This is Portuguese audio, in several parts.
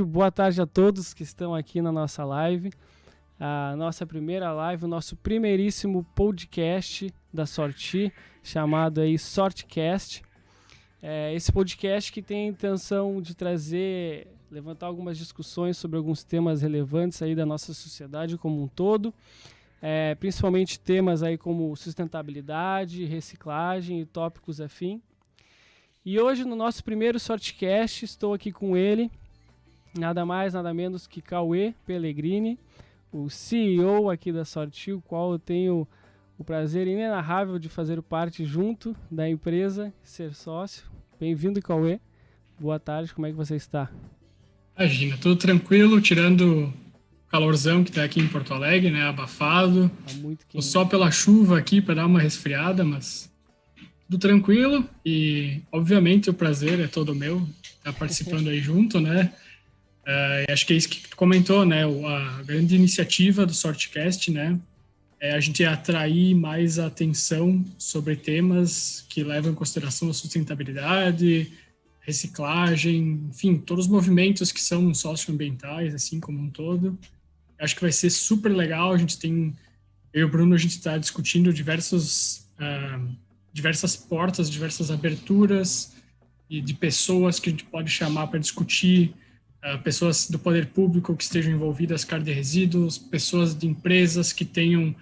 Boa tarde a todos que estão aqui na nossa live, a nossa primeira live, o nosso primeiríssimo podcast da Sorti, chamado aí Sortcast. Esse podcast que tem a intenção de levantar algumas discussões sobre alguns temas relevantes aí da nossa sociedade como um todo, principalmente temas aí como sustentabilidade, reciclagem e tópicos afim. E hoje no nosso primeiro Sortcast estou aqui com ele, nada mais, nada menos que Cauê Pellegrini, o CEO aqui da Sorti, o qual eu tenho o prazer inenarrável de fazer parte junto da empresa, ser sócio. Bem-vindo, Cauê. Boa tarde, como é que você está? Imagina, tudo tranquilo, tirando o calorzão que está aqui em Porto Alegre, né, abafado. Tá muito Tô quente. só pela chuva aqui para dar uma resfriada, mas tudo tranquilo e, obviamente, o prazer é todo meu estar participando aí junto, né? Acho que é isso que tu comentou, né? A grande iniciativa do Sortcast, né? É a gente atrair mais a atenção sobre temas que levam em consideração a sustentabilidade, reciclagem, enfim, todos os movimentos que são socioambientais, assim como um todo. Acho que vai ser super legal. Eu e o Bruno, a gente está discutindo diversas portas, diversas aberturas e de pessoas que a gente pode chamar para discutir, pessoas do poder público que estejam envolvidas com de resíduos, pessoas de empresas que tenham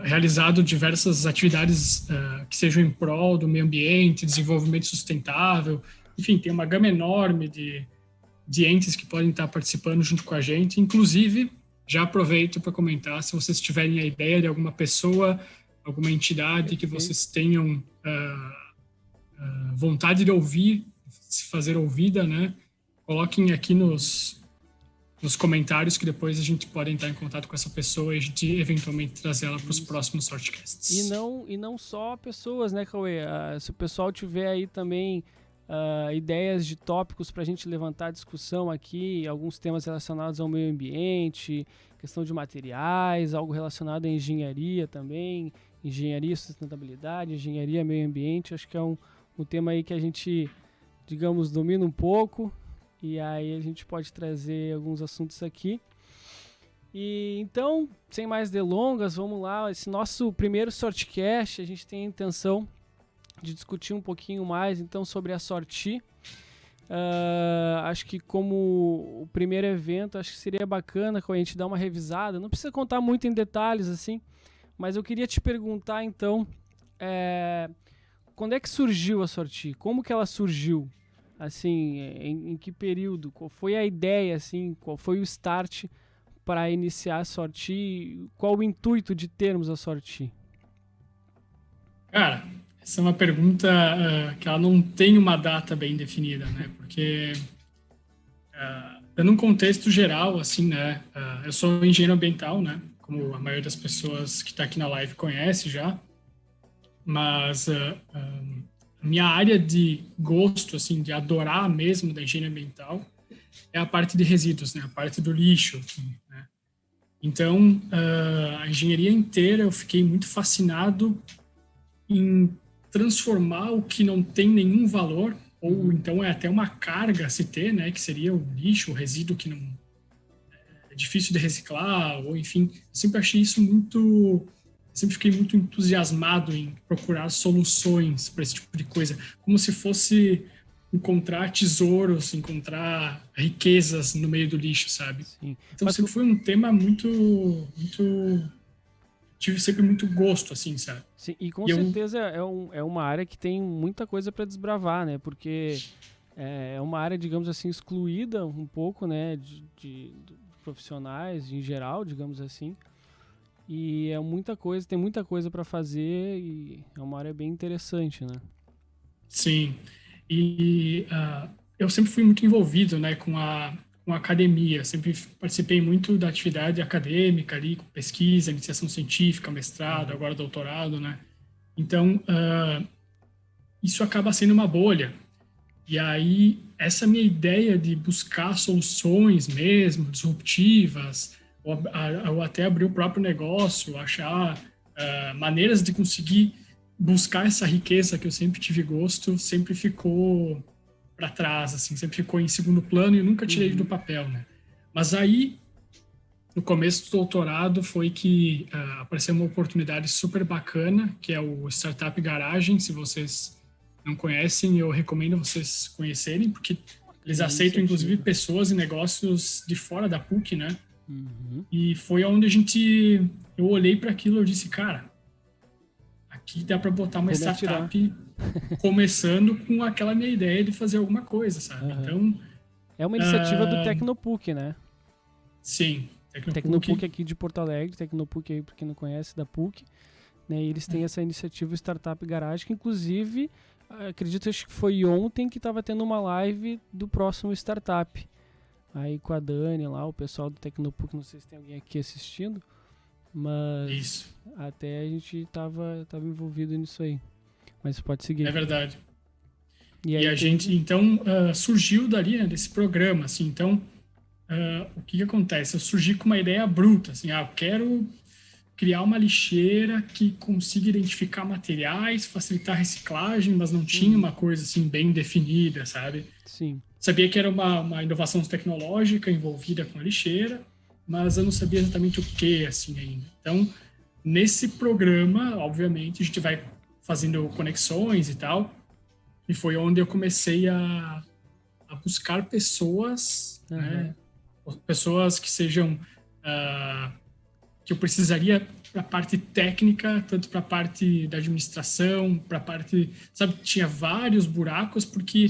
realizado diversas atividades que sejam em prol do meio ambiente, desenvolvimento sustentável. Enfim, tem uma gama enorme de entes que podem estar participando junto com a gente. Inclusive, já aproveito para comentar, se vocês tiverem a ideia de alguma pessoa, alguma entidade que vocês tenham vontade de ouvir, se fazer ouvida, né? Coloquem aqui nos comentários que depois a gente pode entrar em contato com essa pessoa e a gente eventualmente trazer ela para os próximos Sortcasts. E não só pessoas, né, Cauê? Se o pessoal tiver aí também ideias de tópicos para a gente levantar discussão aqui, alguns temas relacionados ao meio ambiente, questão de materiais, algo relacionado à engenharia também, engenharia, sustentabilidade, engenharia, meio ambiente, acho que é um tema aí que a gente, digamos, domina um pouco, e aí a gente pode trazer alguns assuntos aqui. E então, sem mais delongas, vamos lá. Esse nosso primeiro Sortcast, a gente tem a intenção de discutir um pouquinho mais então sobre a Sorti. Acho que como o primeiro evento, acho que seria bacana que a gente dar uma revisada. Não precisa contar muito em detalhes assim, mas eu queria te perguntar então, quando é que surgiu a Sorti? Como que ela surgiu? Assim, em que período? Qual foi a ideia, assim? Qual foi o start para iniciar a Sorti? Qual o intuito de termos a Sorti? Cara, essa é uma pergunta que ela não tem uma data bem definida, né? Porque, dando um contexto geral, assim, né? Eu sou engenheiro ambiental, né? Como a maioria das pessoas que está aqui na live conhece já. Mas a minha área de gosto, assim, de adorar mesmo da engenharia ambiental é a parte de resíduos, né? A parte do lixo, assim, né? Então, a engenharia inteira eu fiquei muito fascinado em transformar o que não tem nenhum valor, ou então é até uma carga a se ter, né? Que seria o lixo, o resíduo que não é difícil de reciclar, ou enfim. Eu sempre achei isso sempre fiquei muito entusiasmado em procurar soluções para esse tipo de coisa, como se fosse encontrar tesouros, encontrar riquezas no meio do lixo, sabe? Sim. Então sempre foi um tema tive sempre muito gosto, assim, sabe? Sim, e com certeza é uma área que tem muita coisa para desbravar, né? Porque é uma área, digamos assim, excluída um pouco, né? De profissionais em geral, digamos assim. E tem muita coisa para fazer e é uma área bem interessante, né? Sim. E eu sempre fui muito envolvido, né, com a academia. Sempre participei muito da atividade acadêmica ali, com pesquisa, iniciação científica, mestrado, agora doutorado, né? Então, isso acaba sendo uma bolha. E aí, essa minha ideia de buscar soluções mesmo, disruptivas, ou até abrir o próprio negócio, achar maneiras de conseguir buscar essa riqueza que eu sempre tive gosto, sempre ficou para trás, assim, sempre ficou em segundo plano e nunca tirei do papel, né? Mas aí, no começo do doutorado, foi que apareceu uma oportunidade super bacana, que é o Startup Garagem. Se vocês não conhecem, eu recomendo vocês conhecerem, porque eles aceitam, inclusive, pessoas e negócios de fora da PUC, né? E foi onde eu olhei para aquilo e disse, cara, aqui dá para botar uma startup começando com aquela minha ideia de fazer alguma coisa, sabe? Então... É uma iniciativa do Tecnopuc, né? Sim. Tecnopuc aqui de Porto Alegre, Tecnopuc aí, para quem não conhece, da PUC. Né? E eles têm essa iniciativa Startup Garage, que inclusive, acho que foi ontem que estava tendo uma live do próximo Startup. Aí com a Dani lá, o pessoal do Tecnopuc, não sei se tem alguém aqui assistindo, mas até a gente tava envolvido nisso aí. Mas pode seguir. É verdade. E a gente, então, surgiu dali, né, desse programa, assim, então, o que acontece? Eu surgi com uma ideia bruta, assim, eu quero criar uma lixeira que consiga identificar materiais, facilitar a reciclagem, mas não tinha uma coisa, assim, bem definida, sabe? Sim. Sabia que era uma inovação tecnológica envolvida com a lixeira, mas eu não sabia exatamente o que, assim, ainda. Então, nesse programa, obviamente, a gente vai fazendo conexões e tal, e foi onde eu comecei a buscar pessoas, né? Pessoas que sejam... que eu precisaria para a parte técnica, tanto para a parte da administração, para a parte... Sabe, tinha vários buracos, porque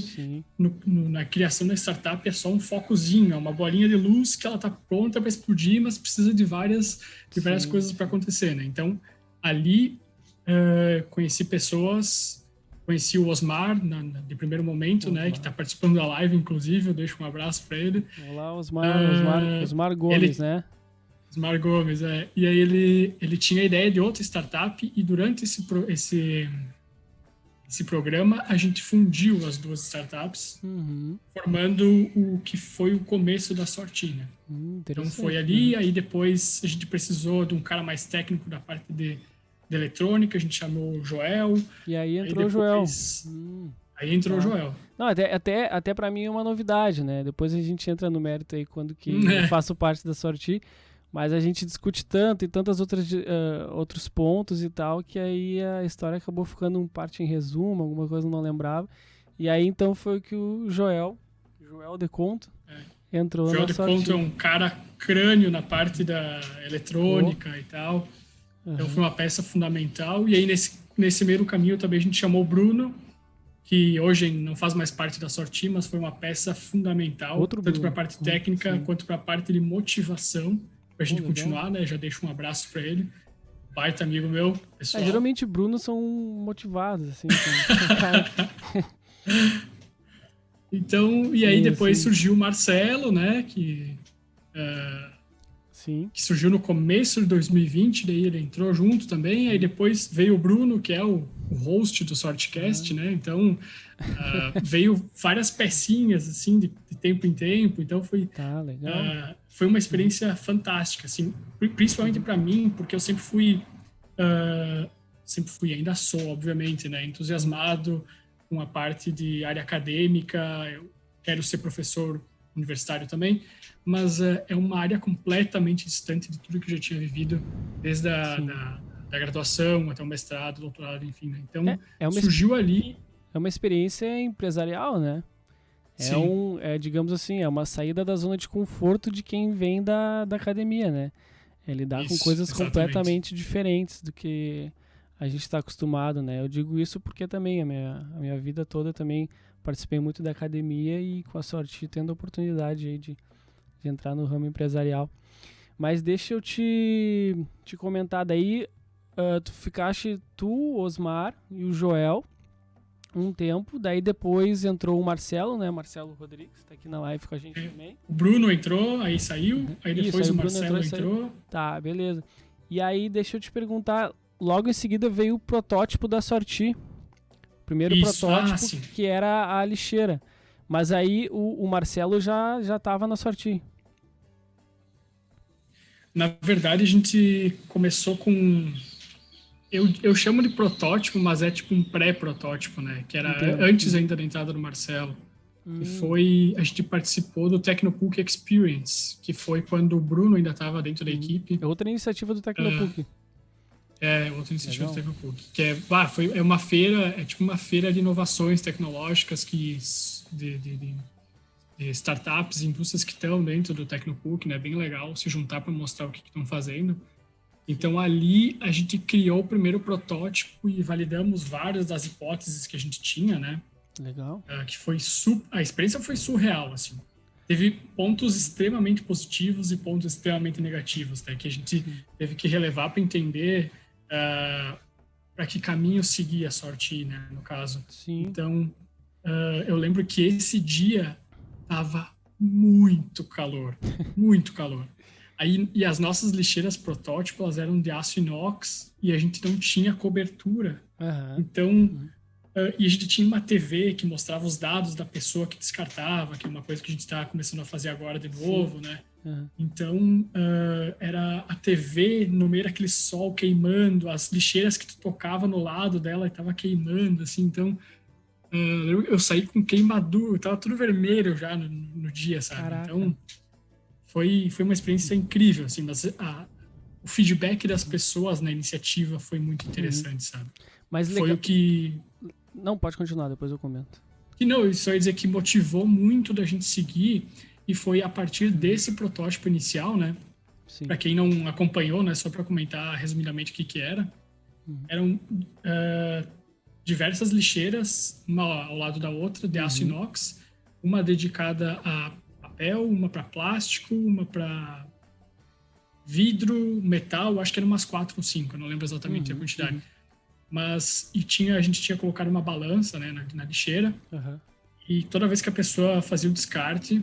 na criação da startup é só um focozinho, é uma bolinha de luz que ela está pronta para explodir, mas precisa de várias coisas para acontecer, né? Então, ali, conheci pessoas, conheci o Osmar de primeiro momento, né, que está participando da live, inclusive, eu deixo um abraço para ele. Olá, Osmar Gomes, né? Osmar Gomes, E aí ele tinha a ideia de outra startup e durante esse programa a gente fundiu as duas startups, formando o que foi o começo da Sorti, né? Então foi ali, aí depois a gente precisou de um cara mais técnico da parte de eletrônica, a gente chamou o Joel. E aí entrou o Joel. Aí entrou o Joel. Não, até para mim é uma novidade, né? Depois a gente entra no mérito aí quando que eu faço parte da Sorti. Mas a gente discute tanto e tantas outros pontos e tal, que aí a história acabou ficando um parte em resumo, alguma coisa eu não lembrava. E aí então foi que o Joel de Conto, entrou na Sorti. Joel de Conto é um cara crânio na parte da eletrônica e tal. Então foi uma peça fundamental. E aí nesse meio caminho também a gente chamou o Bruno, que hoje não faz mais parte da Sorti, mas foi uma peça fundamental, tanto para a parte técnica quanto para a parte de motivação, para a gente continuar, né? Já deixo um abraço para ele. Baita amigo meu, pessoal. Geralmente Bruno são motivados, assim. Então, e aí depois surgiu o Marcelo, né? Que surgiu no começo de 2020, daí ele entrou junto também. Aí depois veio o Bruno, que é o host do Sortcast, né? Então, veio várias pecinhas, assim, de tempo em tempo. Então, foi uma experiência fantástica, assim, principalmente para mim, porque eu sempre fui, ainda sou, obviamente, né? Entusiasmado com a parte de área acadêmica. Eu quero ser professor universitário também, mas é uma área completamente distante de tudo que eu já tinha vivido, desde da graduação até o mestrado, doutorado, enfim, né? Então, surgiu ali... É uma experiência empresarial, né? Digamos assim, é uma saída da zona de conforto de quem vem da academia, né? É lidar com coisas completamente diferentes do que a gente está acostumado, né? Eu digo isso porque também a minha vida toda também participei muito da academia e com a sorte tendo a oportunidade aí de entrar no ramo empresarial. Mas deixa eu te comentar daí, tu ficaste tu, Osmar e o Joel um tempo, daí depois entrou o Marcelo, né? Marcelo Rodrigues, tá aqui na live com a gente também. O Bruno entrou, aí saiu, aí depois o Marcelo entrou. Tá, beleza. E aí, deixa eu te perguntar, logo em seguida veio o protótipo da Sorti. Primeiro protótipo, que era a lixeira. Mas aí o Marcelo já estava na Sorti. Na verdade, a gente começou com... Eu chamo de protótipo, mas é tipo um pré-protótipo, né? Que era antes ainda da entrada do Marcelo. que foi... A gente participou do Tecnopuc Experience, que foi quando o Bruno ainda estava dentro da equipe. É outra iniciativa do Tecnopuc. Outra iniciativa do Tecnopuc. Que é uma feira, é tipo uma feira de inovações tecnológicas de startups e indústrias que estão dentro do Tecnopuc, né? Bem legal se juntar para mostrar o que estão fazendo. Então, ali, a gente criou o primeiro protótipo e validamos várias das hipóteses que a gente tinha, né? Legal. Que foi a experiência foi surreal, assim. Teve pontos extremamente positivos e pontos extremamente negativos, né? Que a gente teve que relevar para entender para que caminho seguir a Sorti, né? No caso. Sim. Então, eu lembro que esse dia tava muito calor, muito calor. E as nossas lixeiras protótipo, elas eram de aço inox e a gente não tinha cobertura. Então, e a gente tinha uma TV que mostrava os dados da pessoa que descartava, que é uma coisa que a gente está começando a fazer agora de novo, né? Então, era a TV no meio daquele sol queimando, as lixeiras que tu tocava no lado dela estava queimando, assim. Então, eu saí com queimadura, tava tudo vermelho já no dia, sabe? Caraca. Então, foi uma experiência incrível, assim, mas o feedback das pessoas na iniciativa foi muito interessante, sabe? Mas foi o que... Não, pode continuar, depois eu comento. Isso ia dizer que motivou muito da gente seguir, e foi a partir desse protótipo inicial, né? Para quem não acompanhou, né? Só para comentar resumidamente o que era. Eram diversas lixeiras, uma ao lado da outra, de aço inox, uma dedicada a papel, uma para plástico, uma para vidro, metal, acho que eram umas 4 ou 5, não lembro exatamente a quantidade. Mas a gente tinha colocado uma balança, né, na lixeira, e toda vez que a pessoa fazia o descarte,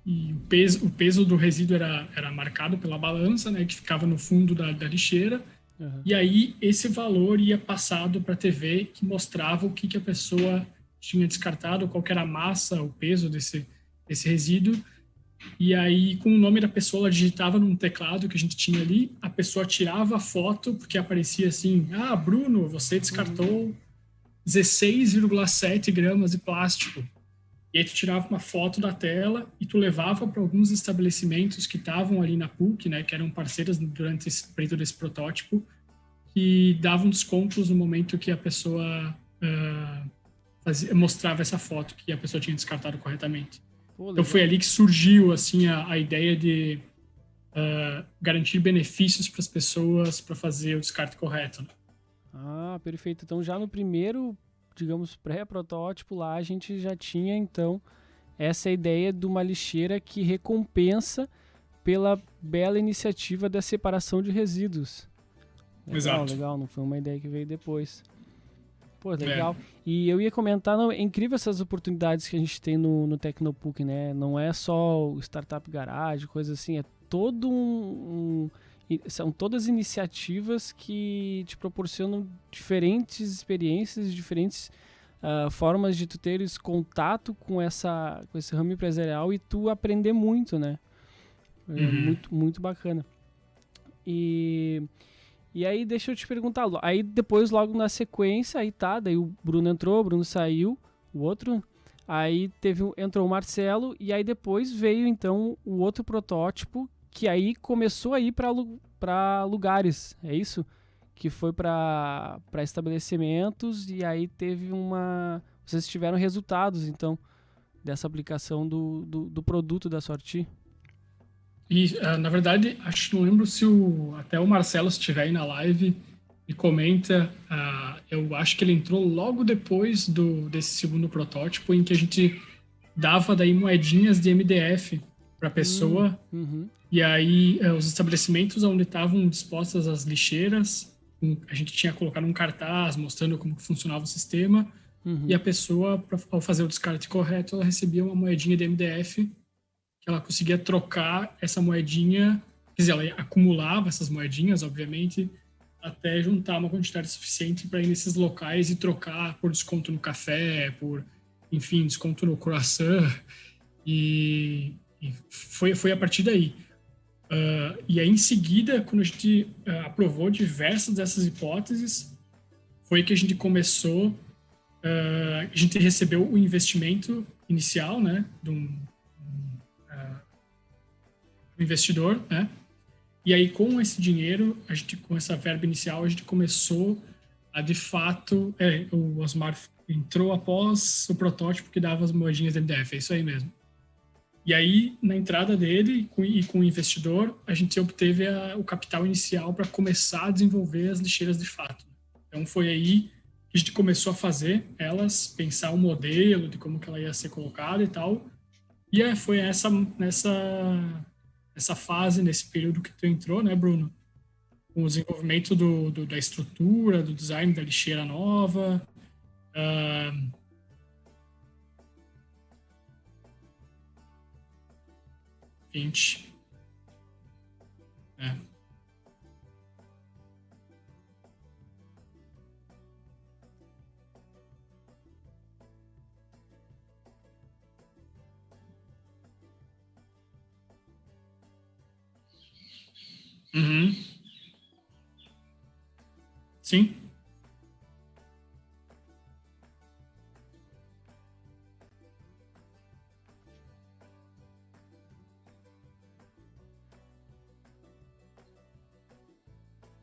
e o peso do resíduo era marcado pela balança, né, que ficava no fundo da lixeira, e aí esse valor ia passado para a TV, que mostrava o que a pessoa tinha descartado, qual que era a massa, o peso desse resíduo. E aí, com o nome da pessoa, ela digitava num teclado que a gente tinha ali, a pessoa tirava a foto, porque aparecia assim, Bruno, você descartou 16,7 gramas de plástico. E aí tu tirava uma foto da tela e tu levava para alguns estabelecimentos que estavam ali na PUC, né, que eram parceiros durante esse período desse protótipo, que davam descontos no momento que a pessoa mostrava essa foto que a pessoa tinha descartado corretamente. Então foi ali que surgiu assim a ideia de garantir benefícios para as pessoas para fazer o descarte correto, né? Perfeito. Então já no primeiro, digamos, pré-protótipo lá, a gente já tinha então essa ideia de uma lixeira que recompensa pela bela iniciativa da separação de resíduos. Exato. Legal, não foi uma ideia que veio depois. Pô, legal. E eu ia comentar, é incrível essas oportunidades que a gente tem no Tecnopuc, né? Não é só o Startup Garage, coisa assim, é todo são todas iniciativas que te proporcionam diferentes experiências, diferentes formas de tu teres contato com esse ramo empresarial e tu aprender muito, né? Muito, muito bacana. E aí, deixa eu te perguntar, aí depois, logo na sequência, daí o Bruno entrou, o Bruno saiu, o outro, aí entrou o Marcelo, e aí depois veio, então, o outro protótipo, que aí começou a ir para lugares, é isso? Que foi para estabelecimentos, e aí vocês tiveram resultados, então, dessa aplicação do produto da Sorti. E, na verdade, não lembro se até o Marcelo estiver aí na live e comenta, eu acho que ele entrou logo depois desse segundo protótipo, em que a gente dava daí moedinhas de MDF para a pessoa, e aí os estabelecimentos onde estavam dispostas as lixeiras, a gente tinha colocado um cartaz mostrando como que funcionava o sistema, e a pessoa, ao fazer o descarte correto, ela recebia uma moedinha de MDF, que ela conseguia trocar essa moedinha, quer dizer, ela acumulava essas moedinhas, obviamente, até juntar uma quantidade suficiente para ir nesses locais e trocar por desconto no café, enfim, desconto no croissant, e foi a partir daí. E aí, em seguida, quando a gente aprovou diversas dessas hipóteses, foi que a gente começou a gente recebeu o investimento inicial, né, de um investidor, né? E aí, com esse dinheiro, com essa verba inicial, a gente começou a, de fato, o Osmar entrou após o protótipo que dava as moedinhas da MDF, é isso aí mesmo. E aí, na entrada dele e com o investidor, a gente obteve o capital inicial para começar a desenvolver as lixeiras de fato. Então, foi aí que a gente começou a fazer elas, pensar o modelo de como que ela ia ser colocada e tal. E foi nessa fase, nesse período que tu entrou, né, Bruno? Com o desenvolvimento da estrutura, do design da lixeira nova. 20. Uhum. Sim.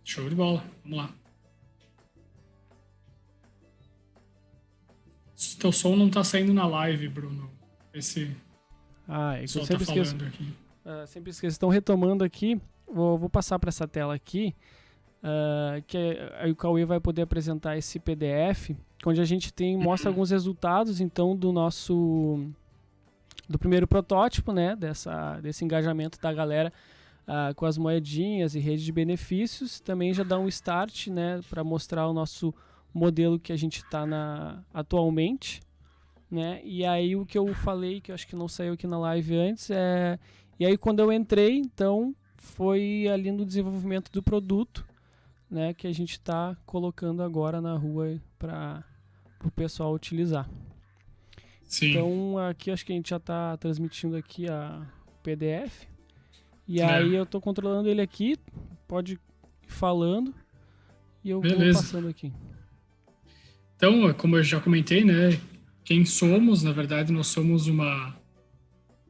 Show de bola. Vamos lá. Teu som não tá saindo na live, Bruno. Esse é que eu só sempre tá esqueço. falando aqui. Sempre esqueço. Estão retomando aqui. Vou passar para essa tela aqui. Que aí o Cauê vai poder apresentar esse PDF, onde a gente mostra alguns resultados, então, do primeiro protótipo, né, desse engajamento da galera com as moedinhas e rede de benefícios. Também já dá um start, né, para mostrar o nosso modelo que a gente está atualmente, né? E aí o que eu falei, que eu acho que não saiu aqui na live antes, e aí quando eu entrei, então, foi ali no desenvolvimento do produto, né, que a gente está colocando agora na rua para o pessoal utilizar. Sim. Então, aqui acho que a gente já está transmitindo aqui a PDF. E aí eu estou controlando ele aqui, pode ir falando e eu vou passando aqui. Então, como eu já comentei, né, quem somos, na verdade, nós somos uma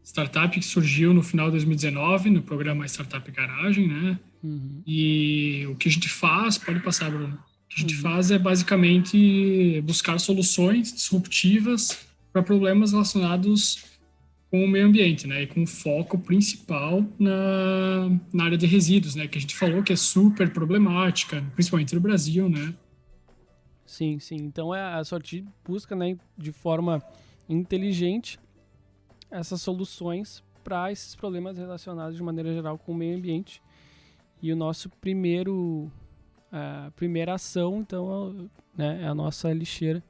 startup que surgiu no final de 2019, no programa Startup Garagem, né? Uhum. E o que a gente faz, pode passar, Bruno. O que a gente faz é basicamente buscar soluções disruptivas para problemas relacionados com o meio ambiente, né? E com foco principal na área de resíduos, né? Que a gente falou que é super problemática, principalmente no Brasil, né? Sim, sim. Então a Sorti busca, né, de forma inteligente essas soluções para esses problemas relacionados de maneira geral com o meio ambiente. E o nosso primeira ação, então, né, é a nossa lixeira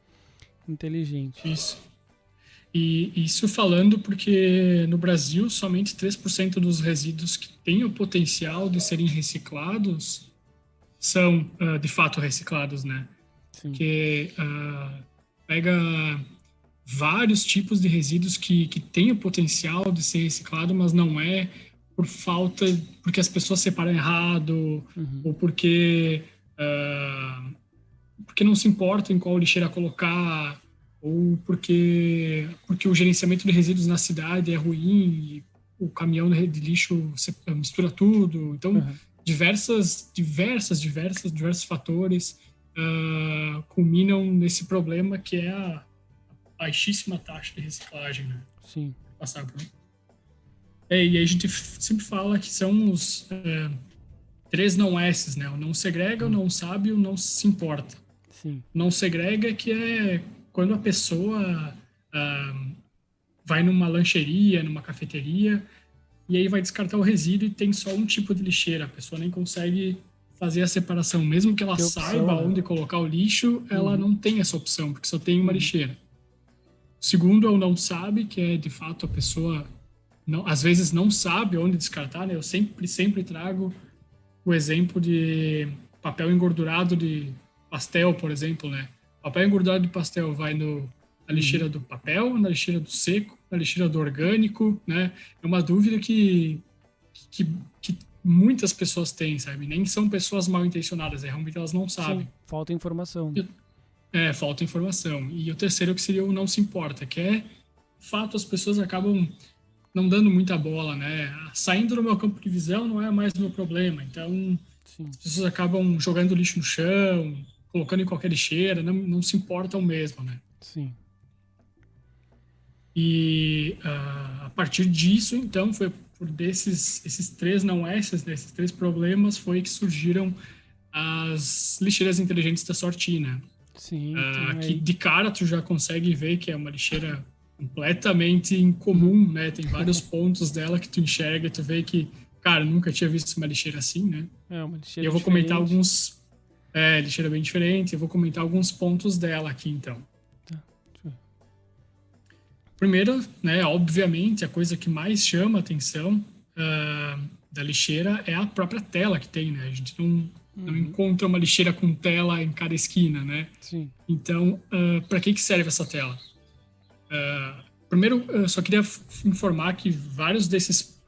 inteligente. Isso. E isso falando porque no Brasil somente 3% dos resíduos que têm o potencial de serem reciclados são de fato reciclados, né? Sim. Porque pega vários tipos de resíduos que têm o potencial de ser reciclado, mas não é porque as pessoas separam errado, ou porque não se importam em qual lixeira colocar, ou porque o gerenciamento de resíduos na cidade é ruim, e o caminhão de lixo mistura tudo. Então, diversos fatores culminam nesse problema que é a baixíssima taxa de reciclagem, né? Sim. Passar por. E aí a gente sempre fala que são os 3 não S's, né? O não segrega, o não sabe e o não se importa. Sim. Não segrega, que é quando a pessoa vai numa lancheria, numa cafeteria, e aí vai descartar o resíduo e tem só um tipo de lixeira. A pessoa nem consegue fazer a separação. Mesmo que ela saiba onde colocar o lixo, ela não tem essa opção, porque só tem uma lixeira. O segundo é o não sabe, que é, de fato, a pessoa às vezes não sabe onde descartar, né? Eu sempre trago o exemplo de papel engordurado de pastel, por exemplo, né? Papel engordurado de pastel vai na lixeira do papel, na lixeira do seco, na lixeira do orgânico, né? É uma dúvida que muitas pessoas têm, sabe? Nem são pessoas mal intencionadas, realmente elas não sabem. Sim, falta informação. falta informação. E o terceiro que seria o não se importa, que é, de fato, as pessoas acabam não dando muita bola, né? Saindo do meu campo de visão não é mais meu problema. Então, Sim. as pessoas acabam jogando lixo no chão, colocando em qualquer lixeira, não se importam mesmo, né? Sim. E a partir disso, então, foi por esses três não S's, né, esses três problemas, foi que surgiram as lixeiras inteligentes da Sorti, né? Sim, Que de cara tu já consegue ver que é uma lixeira completamente incomum, né? Tem vários pontos dela que tu enxerga e tu vê que, cara, nunca tinha visto uma lixeira assim, né? uma lixeira E eu vou diferente. comentar alguns... lixeira bem diferente. Eu vou comentar alguns pontos dela aqui, então. Tá. Primeiro, né, obviamente, a coisa que mais chama a atenção da lixeira é a própria tela que tem, né? A gente não encontra uma lixeira com tela em cada esquina, né? Sim. Então, para que serve essa tela? Primeiro, eu só queria informar que vários dessas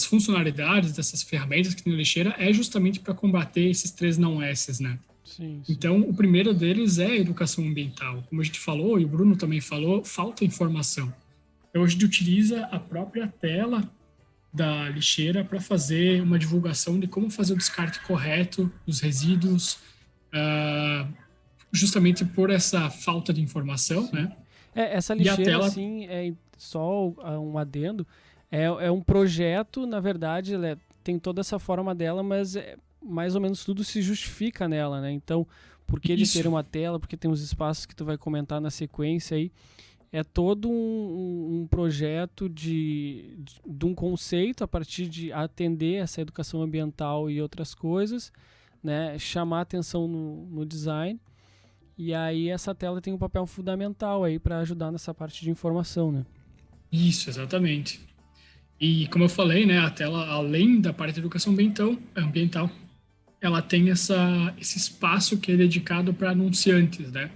funcionalidades, dessas ferramentas que tem na lixeira é justamente para combater esses três não S's, né? Sim. Então, o primeiro deles é a educação ambiental. Como a gente falou, e o Bruno também falou, falta informação. Então, a gente utiliza a própria tela da lixeira para fazer uma divulgação de como fazer o descarte correto dos resíduos, justamente por essa falta de informação, né? Essa lixeira, tela... assim, só um adendo, é um projeto, na verdade, tem toda essa forma dela, mas mais ou menos tudo se justifica nela, né? Então, por que de ter uma tela, porque tem os espaços que tu vai comentar na sequência aí, é todo um projeto de um conceito a partir de atender essa educação ambiental e outras coisas, né? Chamar atenção no design. E aí essa tela tem um papel fundamental aí para ajudar nessa parte de informação, né? Isso, exatamente. E como eu falei, né, a tela, além da parte de educação ambiental, ela tem esse espaço que é dedicado para anunciantes, né?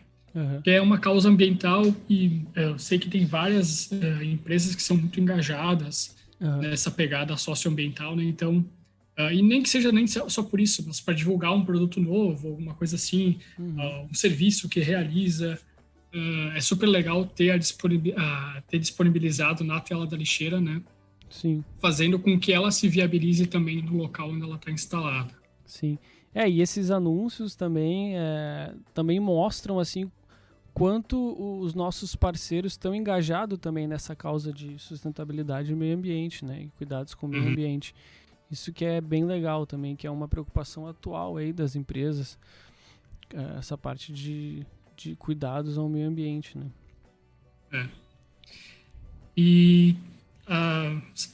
Que é uma causa ambiental e eu sei que tem várias empresas que são muito engajadas nessa pegada socioambiental, né? Então, e nem que seja nem só por isso, mas para divulgar um produto novo, alguma coisa assim, um serviço que realiza, é super legal ter disponibilizado na tela da lixeira, né? Sim. Fazendo com que ela se viabilize também no local onde ela está instalada. Sim. E esses anúncios também mostram assim quanto os nossos parceiros estão engajados também nessa causa de sustentabilidade e meio ambiente, né? E cuidados com o meio ambiente. Isso que é bem legal também, que é uma preocupação atual aí das empresas, essa parte de cuidados ao meio ambiente, né? E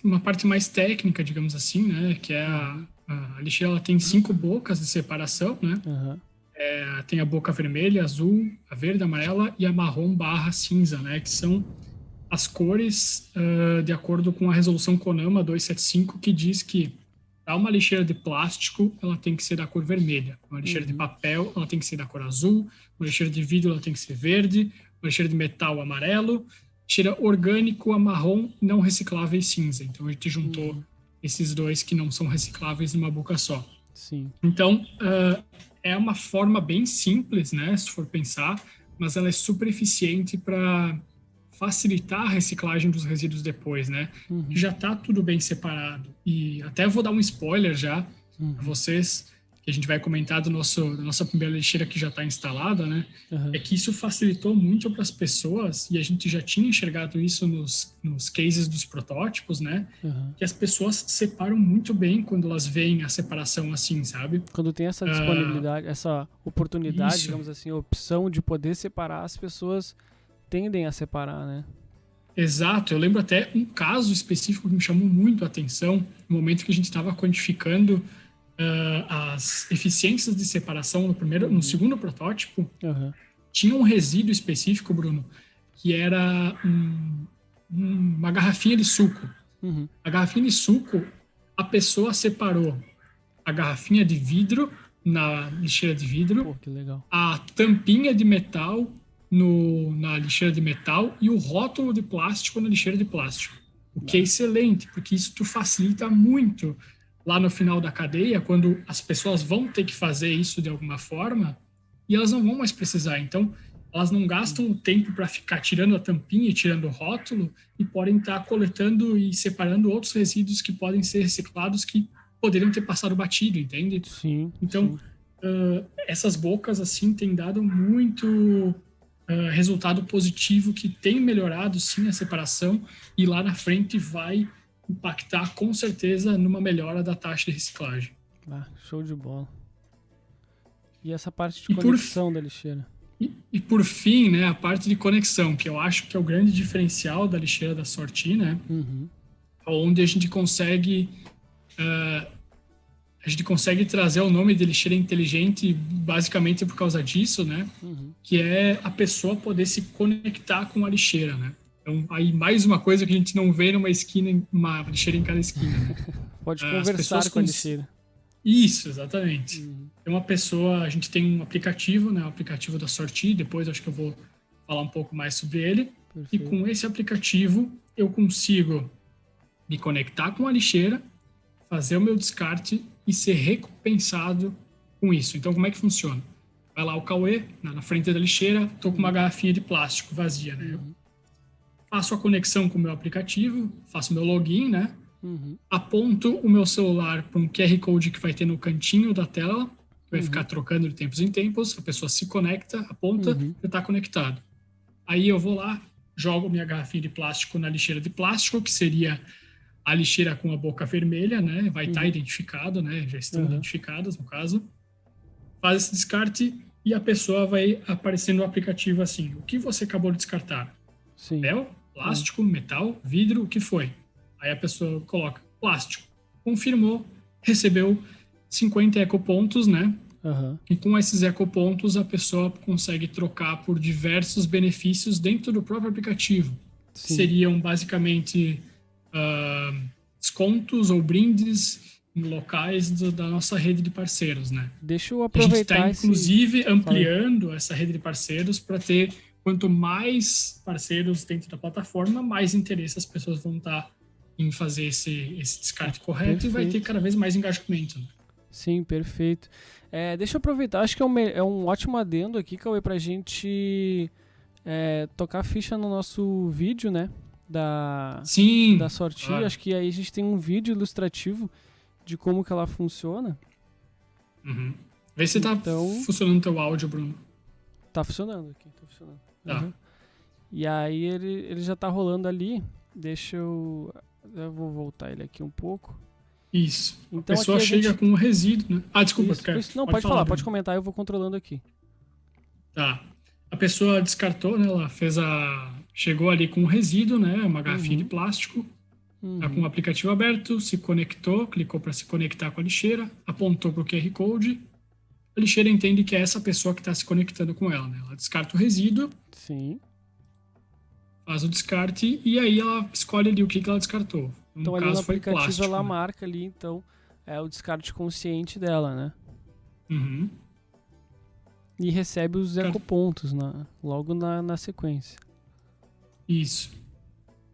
uma parte mais técnica, digamos assim, né? Que é a lixeira, ela tem 5 bocas de separação, né? Tem a boca vermelha, azul, a verde, a amarela e a marrom/cinza, né? Que são as cores de acordo com a resolução CONAMA 275, que diz que para uma lixeira de plástico, ela tem que ser da cor vermelha. Uma lixeira de papel, ela tem que ser da cor azul. Uma lixeira de vidro, ela tem que ser verde. Uma lixeira de metal, amarelo. Lixeira orgânico, a marrom, não recicláveis, cinza. Então, a gente juntou esses dois que não são recicláveis numa boca só. Sim. Então, é uma forma bem simples, né, se for pensar, mas ela é super eficiente para facilitar a reciclagem dos resíduos depois, né? Já tá tudo bem separado. E até vou dar um spoiler já para vocês, que a gente vai comentar da nossa primeira lixeira que já está instalada, né? É que isso facilitou muito para as pessoas, e a gente já tinha enxergado isso nos cases dos protótipos, né? Que as pessoas separam muito bem quando elas veem a separação assim, sabe? Quando tem essa disponibilidade, essa oportunidade, isso. digamos assim, a opção de poder separar, as pessoas tendem a separar, né? Exato, eu lembro até um caso específico que me chamou muito a atenção, no momento que a gente estava quantificando as eficiências de separação no segundo protótipo. Tinha um resíduo específico, Bruno, que era uma garrafinha de suco. A garrafinha de suco, a pessoa separou a garrafinha de vidro na lixeira de vidro, Pô, que legal. A tampinha de metal na lixeira de metal e o rótulo de plástico na lixeira de plástico. O que é excelente, porque isso tu facilita muito lá no final da cadeia, quando as pessoas vão ter que fazer isso de alguma forma, e elas não vão mais precisar. Então, elas não gastam o tempo para ficar tirando a tampinha e tirando o rótulo e podem estar coletando e separando outros resíduos que podem ser reciclados que poderiam ter passado batido, entende? Sim. Então, essas bocas, assim, têm dado muito resultado positivo, que tem melhorado, sim, a separação, e lá na frente vai impactar, com certeza, numa melhora da taxa de reciclagem. Show de bola. E essa parte de conexão da lixeira? E por fim, né, a parte de conexão, que eu acho que é o grande diferencial da lixeira da Sorti, né? Onde a gente consegue trazer o nome de lixeira inteligente basicamente por causa disso, né? Que é a pessoa poder se conectar com a lixeira, né? Então, aí mais uma coisa que a gente não vê numa esquina, uma lixeira em cada esquina. Né? Pode conversar com a lixeira. Isso, exatamente. Então, a gente tem um aplicativo, né? O aplicativo da Sorti, depois acho que eu vou falar um pouco mais sobre ele. Perfeito. E com esse aplicativo, eu consigo me conectar com a lixeira, fazer o meu descarte e ser recompensado com isso. Então, como é que funciona? Vai lá o Cauê, na frente da lixeira, tô com uma garrafinha de plástico vazia, né? Eu faço a conexão com o meu aplicativo, faço meu login, né? Aponto o meu celular para um QR Code que vai ter no cantinho da tela, que vai ficar trocando de tempos em tempos, a pessoa se conecta, aponta, já está conectado. Aí eu vou lá, jogo minha garrafinha de plástico na lixeira de plástico, que seria a lixeira com a boca vermelha, né? Vai estar identificado, né? Já estão identificadas, no caso. Faz esse descarte e a pessoa vai aparecer no aplicativo assim, o que você acabou de descartar? Sim. Papel, plástico, metal, vidro, o que foi? Aí a pessoa coloca plástico. Confirmou, recebeu 50 ecopontos, né? E com esses ecopontos a pessoa consegue trocar por diversos benefícios dentro do próprio aplicativo. Sim. Seriam basicamente descontos ou brindes em locais da nossa rede de parceiros, né? Deixa eu aproveitar. A gente está, inclusive, ampliando essa rede de parceiros para ter, quanto mais parceiros dentro da plataforma, mais interesse as pessoas vão estar em fazer esse descarte correto. Perfeito. E vai ter cada vez mais engajamento. Né? Sim, perfeito. Deixa eu aproveitar, acho que é um ótimo adendo aqui, Cauê, pra gente tocar a ficha no nosso vídeo, né? Da Sorti. Claro. Acho que aí a gente tem um vídeo ilustrativo de como que ela funciona. Vê se tá funcionando o teu áudio, Bruno. Tá funcionando aqui, tá funcionando. E aí ele já tá rolando ali. Deixa eu vou voltar ele aqui um pouco. Isso. Então, a pessoa chega com um resíduo, né? Desculpa. Isso. Não, pode falar, pode comentar, eu vou controlando aqui. Tá. A pessoa descartou, né? Ela chegou ali com um resíduo, né? Uma garrafinha de plástico. Tá com o aplicativo aberto, se conectou, clicou para se conectar com a lixeira, apontou para o QR Code. A lixeira entende que é essa pessoa que está se conectando com ela, né? Ela descarta o resíduo. Sim. Faz o descarte e aí ela escolhe ali o que ela descartou. Então no ali caso, no aplicativo foi plástico, ela né? marca ali, então, o descarte consciente dela, né? E recebe os ecopontos logo na sequência. Isso.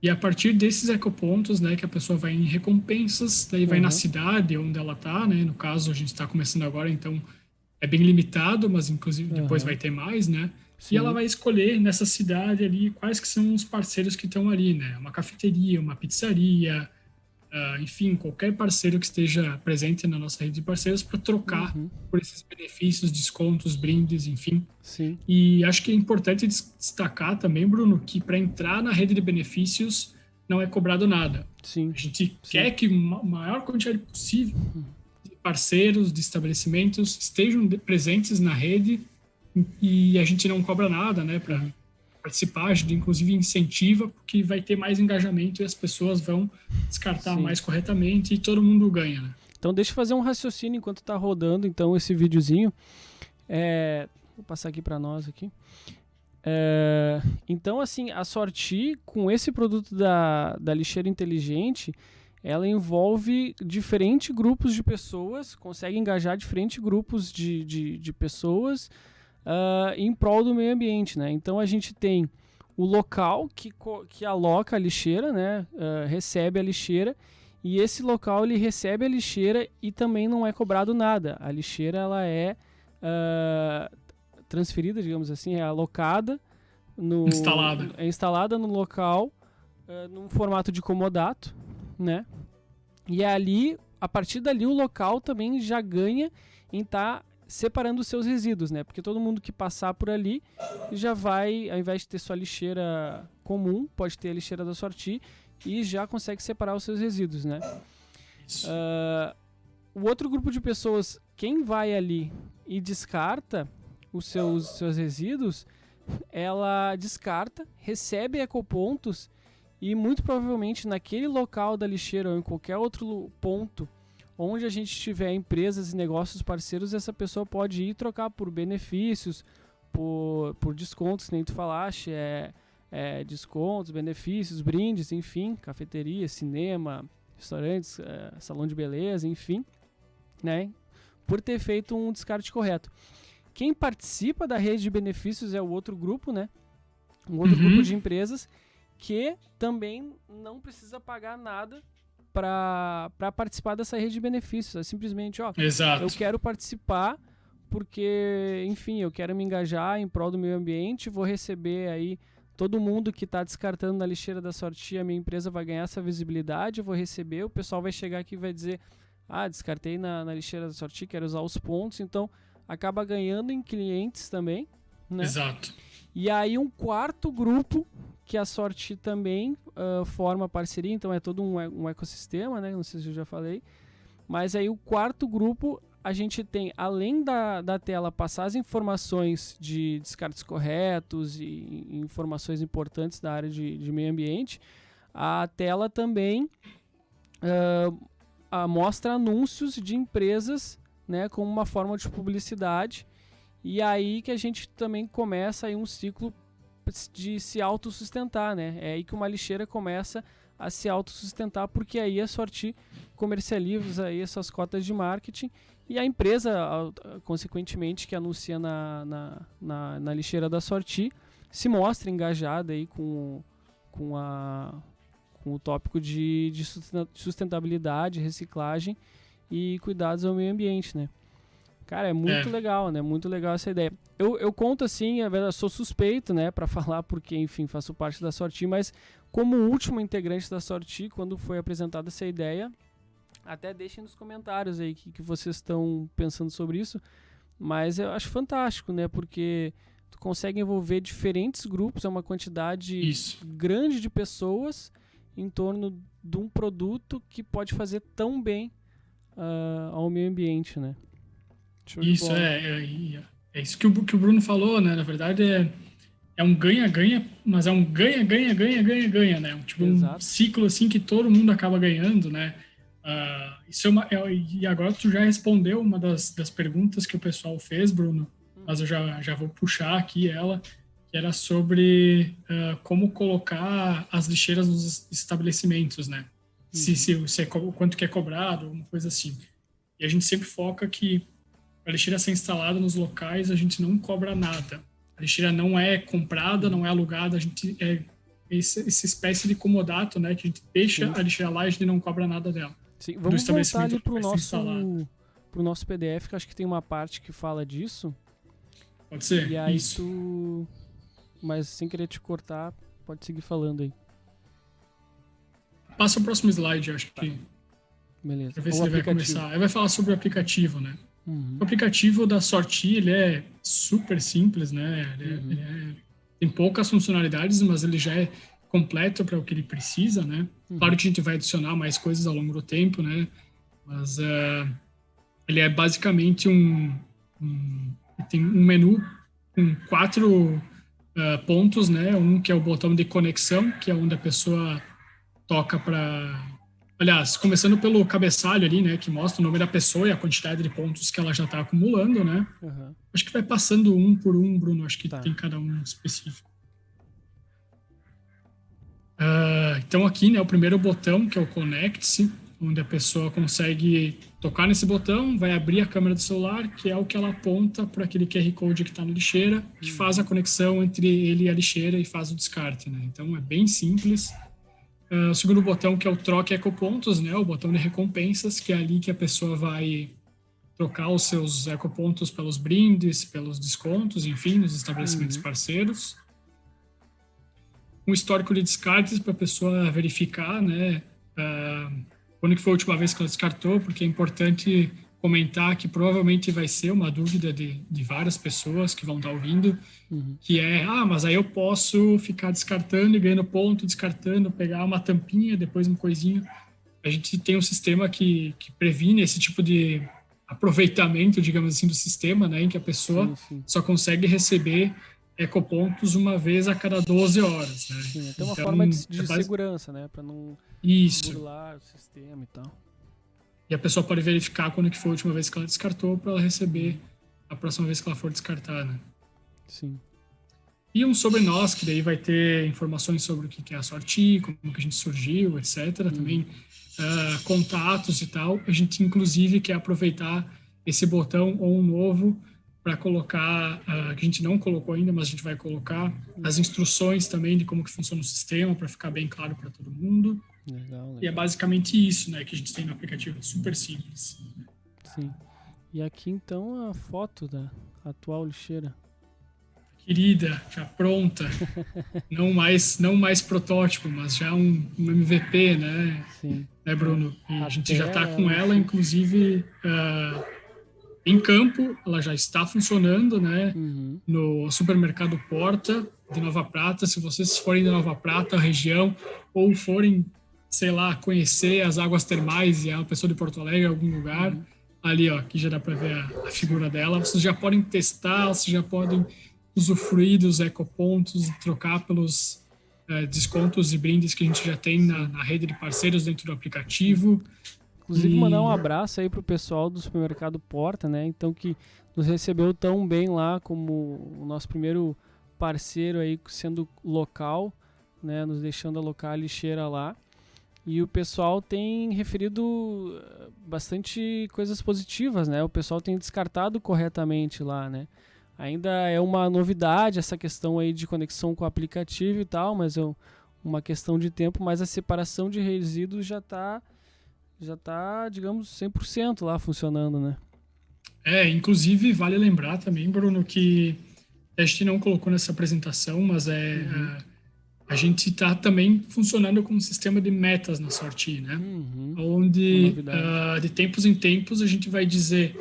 E a partir desses ecopontos, né, que a pessoa vai em recompensas, daí vai na cidade onde ela tá, né? No caso, a gente está começando agora, então é bem limitado, mas inclusive depois vai ter mais, né? Sim. E ela vai escolher nessa cidade ali quais que são os parceiros que estão ali, né? Uma cafeteria, uma pizzaria, enfim, qualquer parceiro que esteja presente na nossa rede de parceiros para trocar por esses benefícios, descontos, brindes, enfim. Sim. E acho que é importante destacar também, Bruno, que para entrar na rede de benefícios não é cobrado nada. Sim. A gente quer que a maior quantidade possível de parceiros, de estabelecimentos estejam presentes na rede e a gente não cobra nada, né, para participar, a gente inclusive incentiva, porque vai ter mais engajamento e as pessoas vão descartar mais corretamente e todo mundo ganha, né? Então deixa eu fazer um raciocínio enquanto tá rodando então esse videozinho. Vou passar aqui para nós aqui. Então assim, a Sorti com esse produto da lixeira inteligente, ela envolve diferentes grupos de pessoas, consegue engajar diferentes grupos de pessoas em prol do meio ambiente, né? Então a gente tem o local que aloca a lixeira, né? Recebe a lixeira, e esse local ele recebe a lixeira e também não é cobrado nada. A lixeira ela transferida, digamos assim, é alocada, é instalada no local, num formato de comodato, né? E ali, a partir dali, o local também já ganha em estar separando os seus resíduos, né? Porque todo mundo que passar por ali já vai, ao invés de ter sua lixeira comum, pode ter a lixeira da Sorti e já consegue separar os seus resíduos, né? O outro grupo de pessoas, quem vai ali e descarta os seus resíduos, ela descarta, recebe ecopontos e muito provavelmente naquele local da lixeira ou em qualquer outro ponto onde a gente tiver empresas e negócios parceiros, essa pessoa pode ir trocar por benefícios, por descontos, que nem tu falaste, descontos, benefícios, brindes, enfim, cafeteria, cinema, restaurantes, salão de beleza, enfim, né? Por ter feito um descarte correto. Quem participa da rede de benefícios é o outro grupo, né? Um outro grupo de empresas que também não precisa pagar nada para participar dessa rede de benefícios. É simplesmente, Exato. Eu quero participar porque, enfim, eu quero me engajar em prol do meio ambiente, vou receber aí todo mundo que está descartando na lixeira da Sorti, a minha empresa vai ganhar essa visibilidade, eu vou receber, o pessoal vai chegar aqui e vai dizer, descartei na lixeira da Sorti, quero usar os pontos, então acaba ganhando em clientes também, né? Exato. E aí um quarto grupo que a Sorti também forma parceria, então é todo um ecossistema, né? Não sei se eu já falei. Mas aí o quarto grupo, a gente tem, além da tela passar as informações de descartes corretos e informações importantes da área de meio ambiente, a tela também mostra anúncios de empresas, né, como uma forma de publicidade. E aí que a gente também começa aí um ciclo de se autossustentar, né? É aí que uma lixeira começa a se autossustentar, porque aí a Sorti comercializa aí essas cotas de marketing e a empresa, consequentemente, que anuncia na lixeira da Sorti, se mostra engajada aí com o tópico de sustentabilidade, reciclagem e cuidados ao meio ambiente, né? Cara, é muito legal, né? Muito legal essa ideia. Eu conto assim, eu sou suspeito, né, para falar porque, enfim, faço parte da Sorti, mas como último integrante da Sorti, quando foi apresentada essa ideia, até deixem nos comentários aí que vocês estão pensando sobre isso, mas eu acho fantástico, né, porque tu consegue envolver diferentes grupos, é uma quantidade grande de pessoas em torno de um produto que pode fazer tão bem ao meio ambiente, né? Isso, é isso que o Bruno falou, né? Na verdade, é um ganha-ganha, mas é um ganha-ganha-ganha-ganha-ganha, né? Um ciclo assim que todo mundo acaba ganhando, né? Isso e agora tu já respondeu uma das perguntas que o pessoal fez, Bruno, mas eu já vou puxar aqui ela, que era sobre como colocar as lixeiras nos estabelecimentos, né? Quanto que é cobrado, uma coisa assim. E a gente sempre foca que a lixeira ser instalada nos locais, a gente não cobra nada. A lixeira não é comprada, não é alugada, a gente essa espécie de comodato, né? Que a gente deixa a lixeira lá e a gente não cobra nada dela. Sim, vamos voltar ali pro nosso PDF, que eu acho que tem uma parte que fala disso. Pode ser, e aí mas sem querer te cortar, pode seguir falando aí. Passa o próximo slide, acho que. Beleza. Pra ver se ele vai começar. Ele vai falar sobre o aplicativo, né? O aplicativo da Sorti, ele é super simples, né? Tem poucas funcionalidades, mas ele já é completo para o que ele precisa, né? Claro que a gente vai adicionar mais coisas ao longo do tempo, né? Mas ele é basicamente tem um menu com 4 pontos, né? Um que é o botão de conexão, que é onde a pessoa toca para... Aliás, começando pelo cabeçalho ali, né, que mostra o nome da pessoa e a quantidade de pontos que ela já está acumulando, né? Acho que vai passando um por um, Bruno. Acho que tem cada um específico. Então aqui, né, o primeiro botão, que é o Connect-se, onde a pessoa consegue tocar nesse botão, vai abrir a câmera do celular, que é o que ela aponta para aquele QR Code que está na lixeira, que faz a conexão entre ele e a lixeira e faz o descarte, né? Então é bem simples. O segundo botão, que é o Troque Ecopontos, né? O botão de recompensas, que é ali que a pessoa vai trocar os seus ecopontos pelos brindes, pelos descontos, enfim, nos estabelecimentos parceiros. Um histórico de descartes para a pessoa verificar, né, quando que foi a última vez que ela descartou, porque é importante comentar que provavelmente vai ser uma dúvida de várias pessoas que vão estar ouvindo, que é, mas aí eu posso ficar descartando e ganhando ponto, descartando, pegar uma tampinha, depois uma coisinha. A gente tem um sistema que previne esse tipo de aproveitamento, digamos assim, do sistema, né, em que a pessoa só consegue receber ecopontos uma vez a cada 12 horas. Né? Sim, tem uma forma de segurança, né, para não burlar o sistema e tal. E a pessoa pode verificar quando que foi a última vez que ela descartou para ela receber a próxima vez que ela for descartar, né? Sim. E um sobre nós, que daí vai ter informações sobre o que é a Sorti, como que a gente surgiu, etc. Também contatos e tal. A gente, inclusive, quer aproveitar esse botão ou um novo para colocar, que a gente não colocou ainda, mas a gente vai colocar as instruções também de como que funciona o sistema, para ficar bem claro para todo mundo. Legal. E é basicamente isso, né, que a gente tem no aplicativo, é super simples. Sim. E aqui então a foto da atual lixeira. Querida, já pronta. não mais protótipo, mas já um MVP, né? Sim. Né, Bruno? E a gente já está com ela, inclusive, em campo. Ela já está funcionando, né? No supermercado Porta de Nova Prata. Se vocês forem de Nova Prata, região, ou forem, sei lá, conhecer as águas termais e é uma pessoa de Porto Alegre, em algum lugar, ali, ó, aqui já dá para ver a figura dela. Vocês já podem testar, vocês já podem usufruir dos ecopontos, trocar pelos descontos e brindes que a gente já tem na rede de parceiros dentro do aplicativo. Inclusive, mandar um abraço aí pro pessoal do supermercado Porta, né? Então, que nos recebeu tão bem lá como o nosso primeiro parceiro aí, sendo local, né? Nos deixando alocar a lixeira lá. E o pessoal tem referido bastante coisas positivas, né? O pessoal tem descartado corretamente lá, né? Ainda é uma novidade essa questão aí de conexão com o aplicativo e tal, mas é uma questão de tempo, mas a separação de resíduos já tá, digamos, 100% lá funcionando, né? Inclusive, vale lembrar também, Bruno, que a gente não colocou nessa apresentação, mas a gente está também funcionando com um sistema de metas na Sorti, né? Onde, de tempos em tempos, a gente vai dizer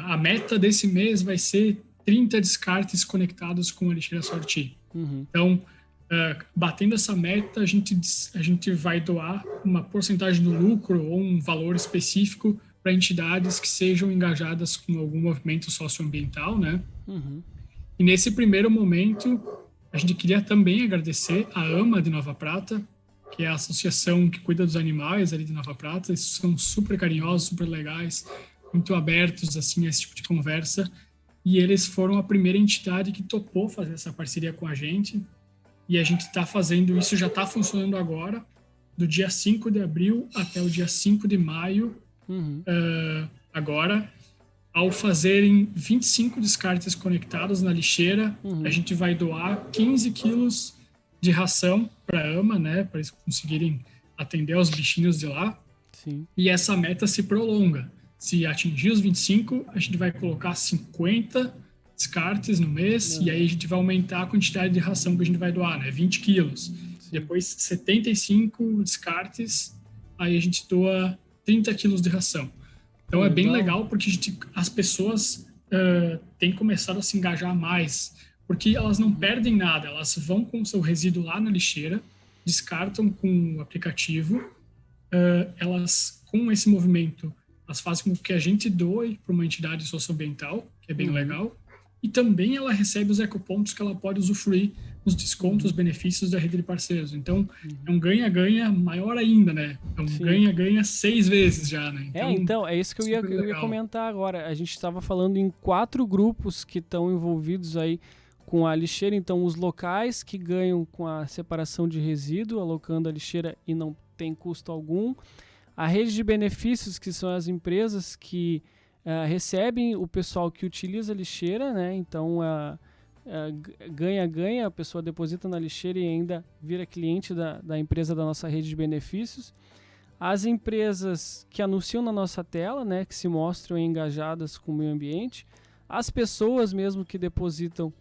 a meta desse mês vai ser 30 descartes conectados com a lixeira Sorti. Então, batendo essa meta, a gente vai doar uma porcentagem do lucro ou um valor específico para entidades que sejam engajadas com algum movimento socioambiental, né? E nesse primeiro momento, a gente queria também agradecer a AMA de Nova Prata, que é a associação que cuida dos animais ali de Nova Prata. Eles são super carinhosos, super legais, muito abertos assim, a esse tipo de conversa. E eles foram a primeira entidade que topou fazer essa parceria com a gente. E a gente está fazendo isso, já está funcionando agora, do dia 5 de abril até o dia 5 de maio, agora. Ao fazerem 25 descartes conectados na lixeira, a gente vai doar 15 quilos de ração para a AMA, né, para eles conseguirem atender aos bichinhos de lá. Sim. E essa meta se prolonga. Se atingir os 25, a gente vai colocar 50 descartes no mês, e aí a gente vai aumentar a quantidade de ração que a gente vai doar, né, 20 quilos. Sim. Depois, 75 descartes, aí a gente doa 30 quilos de ração. Então é bem legal porque as pessoas têm começado a se engajar mais, porque elas não perdem nada, elas vão com o seu resíduo lá na lixeira, descartam com o aplicativo, elas, com esse movimento, elas fazem com que a gente doe para uma entidade socioambiental, que é bem legal, e também ela recebe os ecopontos que ela pode usufruir nos descontos, os benefícios da rede de parceiros. Então, é um ganha-ganha maior ainda, né? É um ganha-ganha 6 vezes já, né? Então, é isso que eu ia comentar agora. A gente estava falando em 4 grupos que estão envolvidos aí com a lixeira. Então, os locais que ganham com a separação de resíduo, alocando a lixeira e não tem custo algum. A rede de benefícios, que são as empresas que recebem o pessoal que utiliza a lixeira, né? Então, ganha-ganha, a pessoa deposita na lixeira e ainda vira cliente da empresa da nossa rede de benefícios. as empresas que anunciam na nossa tela, né, que se mostram engajadas com o meio ambiente, as pessoas mesmo que depositam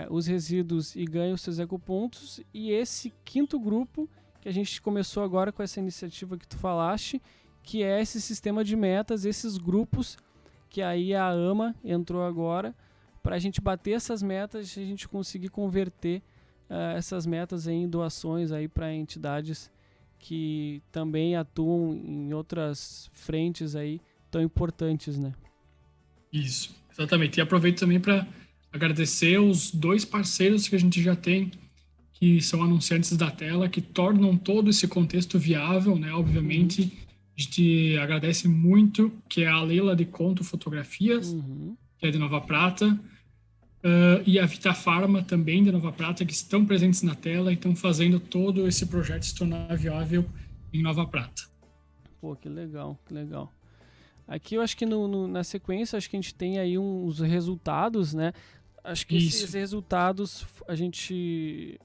os resíduos e ganham seus ecopontos, e esse quinto grupo que a gente começou agora com essa iniciativa que tu falaste, que é esse sistema de metas, esses grupos que aí a AMA entrou agora, para a gente bater essas metas e a gente conseguir converter essas metas em doações aí para entidades que também atuam em outras frentes aí tão importantes, né? Isso, exatamente. E aproveito também para agradecer os 2 parceiros que a gente já tem, que são anunciantes da tela, que tornam todo esse contexto viável, né? Obviamente, a gente agradece muito, que é a Leila de Conto Fotografias, que é de Nova Prata, e a Vita Pharma, também de Nova Prata, que estão presentes na tela e estão fazendo todo esse projeto se tornar viável em Nova Prata. Pô, que legal, que legal. Aqui eu acho que na sequência, acho que a gente tem aí uns resultados, né? Acho que esses resultados a gente,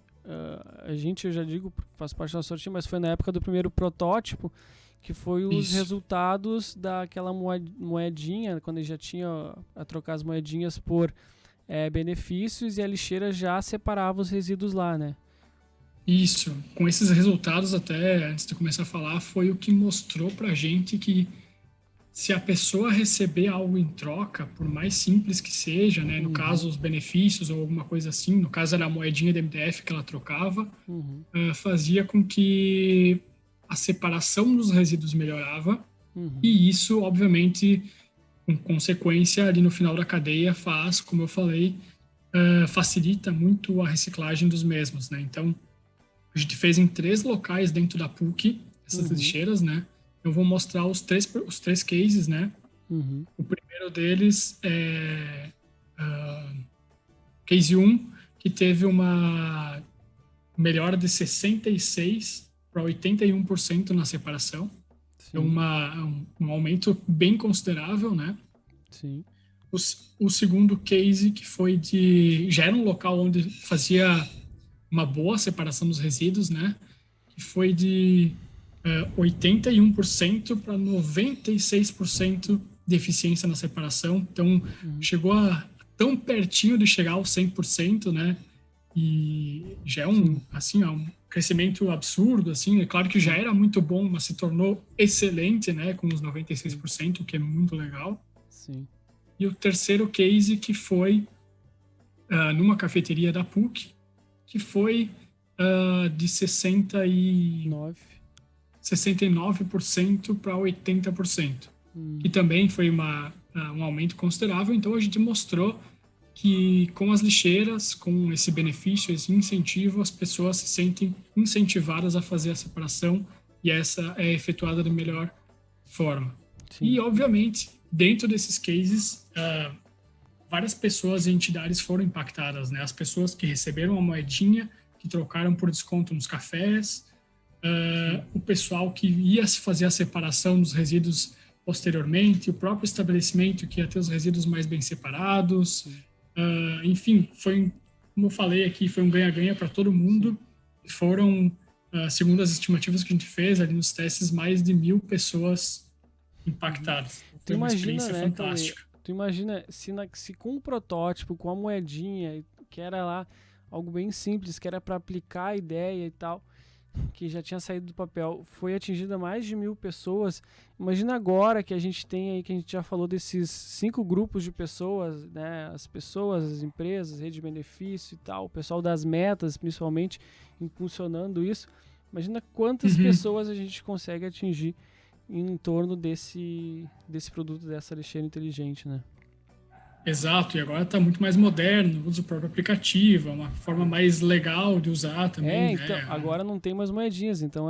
eu já digo, faz parte da sorte, mas foi na época do primeiro protótipo, que foi os resultados daquela moedinha, quando ele já tinha a trocar as moedinhas por benefícios, e a lixeira já separava os resíduos lá, né? Isso, com esses resultados, até antes de começar a falar, foi o que mostrou pra gente que se a pessoa receber algo em troca, por mais simples que seja, né, no caso os benefícios ou alguma coisa assim, no caso era a moedinha de MDF que ela trocava, fazia com que a separação dos resíduos melhorava, e isso, obviamente, com consequência ali no final da cadeia faz, como eu falei, facilita muito a reciclagem dos mesmos, né? Então, a gente fez em 3 locais dentro da PUC, essas lixeiras, né? Eu vou mostrar os três cases, né? O primeiro deles é case 1, que teve uma melhora de 66% para 81% na separação. Sim. É um aumento bem considerável, né? Sim. O segundo case, que foi já era um local onde fazia uma boa separação dos resíduos, né? Que foi de 81% para 96% de eficiência na separação. Então, chegou tão pertinho de chegar aos 100%, né? E já é um crescimento absurdo, assim. É claro que já era muito bom, mas se tornou excelente, né? Com os 96%, o que é muito legal. Sim. E o terceiro case, que foi numa cafeteria da PUC, que foi de 69% para 80%, que também foi um aumento considerável. Então, a gente mostrou que com as lixeiras, com esse benefício, esse incentivo, as pessoas se sentem incentivadas a fazer a separação, e essa é efetuada da melhor forma. Sim. E, obviamente, dentro desses cases, várias pessoas e entidades foram impactadas, né? As pessoas que receberam a moedinha, que trocaram por desconto nos cafés, o pessoal que ia fazer a separação dos resíduos posteriormente, o próprio estabelecimento que ia ter os resíduos mais bem separados. Enfim, como eu falei aqui, foi um ganha-ganha para todo mundo. Foram, segundo as estimativas que a gente fez ali nos testes, mais de 1.000 pessoas impactadas. Foi uma experiência fantástica. Tu imagina se com um protótipo, com a moedinha, que era lá algo bem simples, que era para aplicar a ideia e tal, que já tinha saído do papel, foi atingida mais de 1.000 pessoas. Imagina agora que a gente tem aí, que a gente já falou desses 5 grupos de pessoas, né? As pessoas, as empresas, rede de benefício e tal, o pessoal das metas, principalmente, impulsionando isso. Imagina quantas pessoas a gente consegue atingir em torno desse produto, dessa lixeira inteligente, né? Exato, e agora está muito mais moderno, usa o próprio aplicativo, é uma forma mais legal de usar também. Então, agora não tem mais moedinhas, então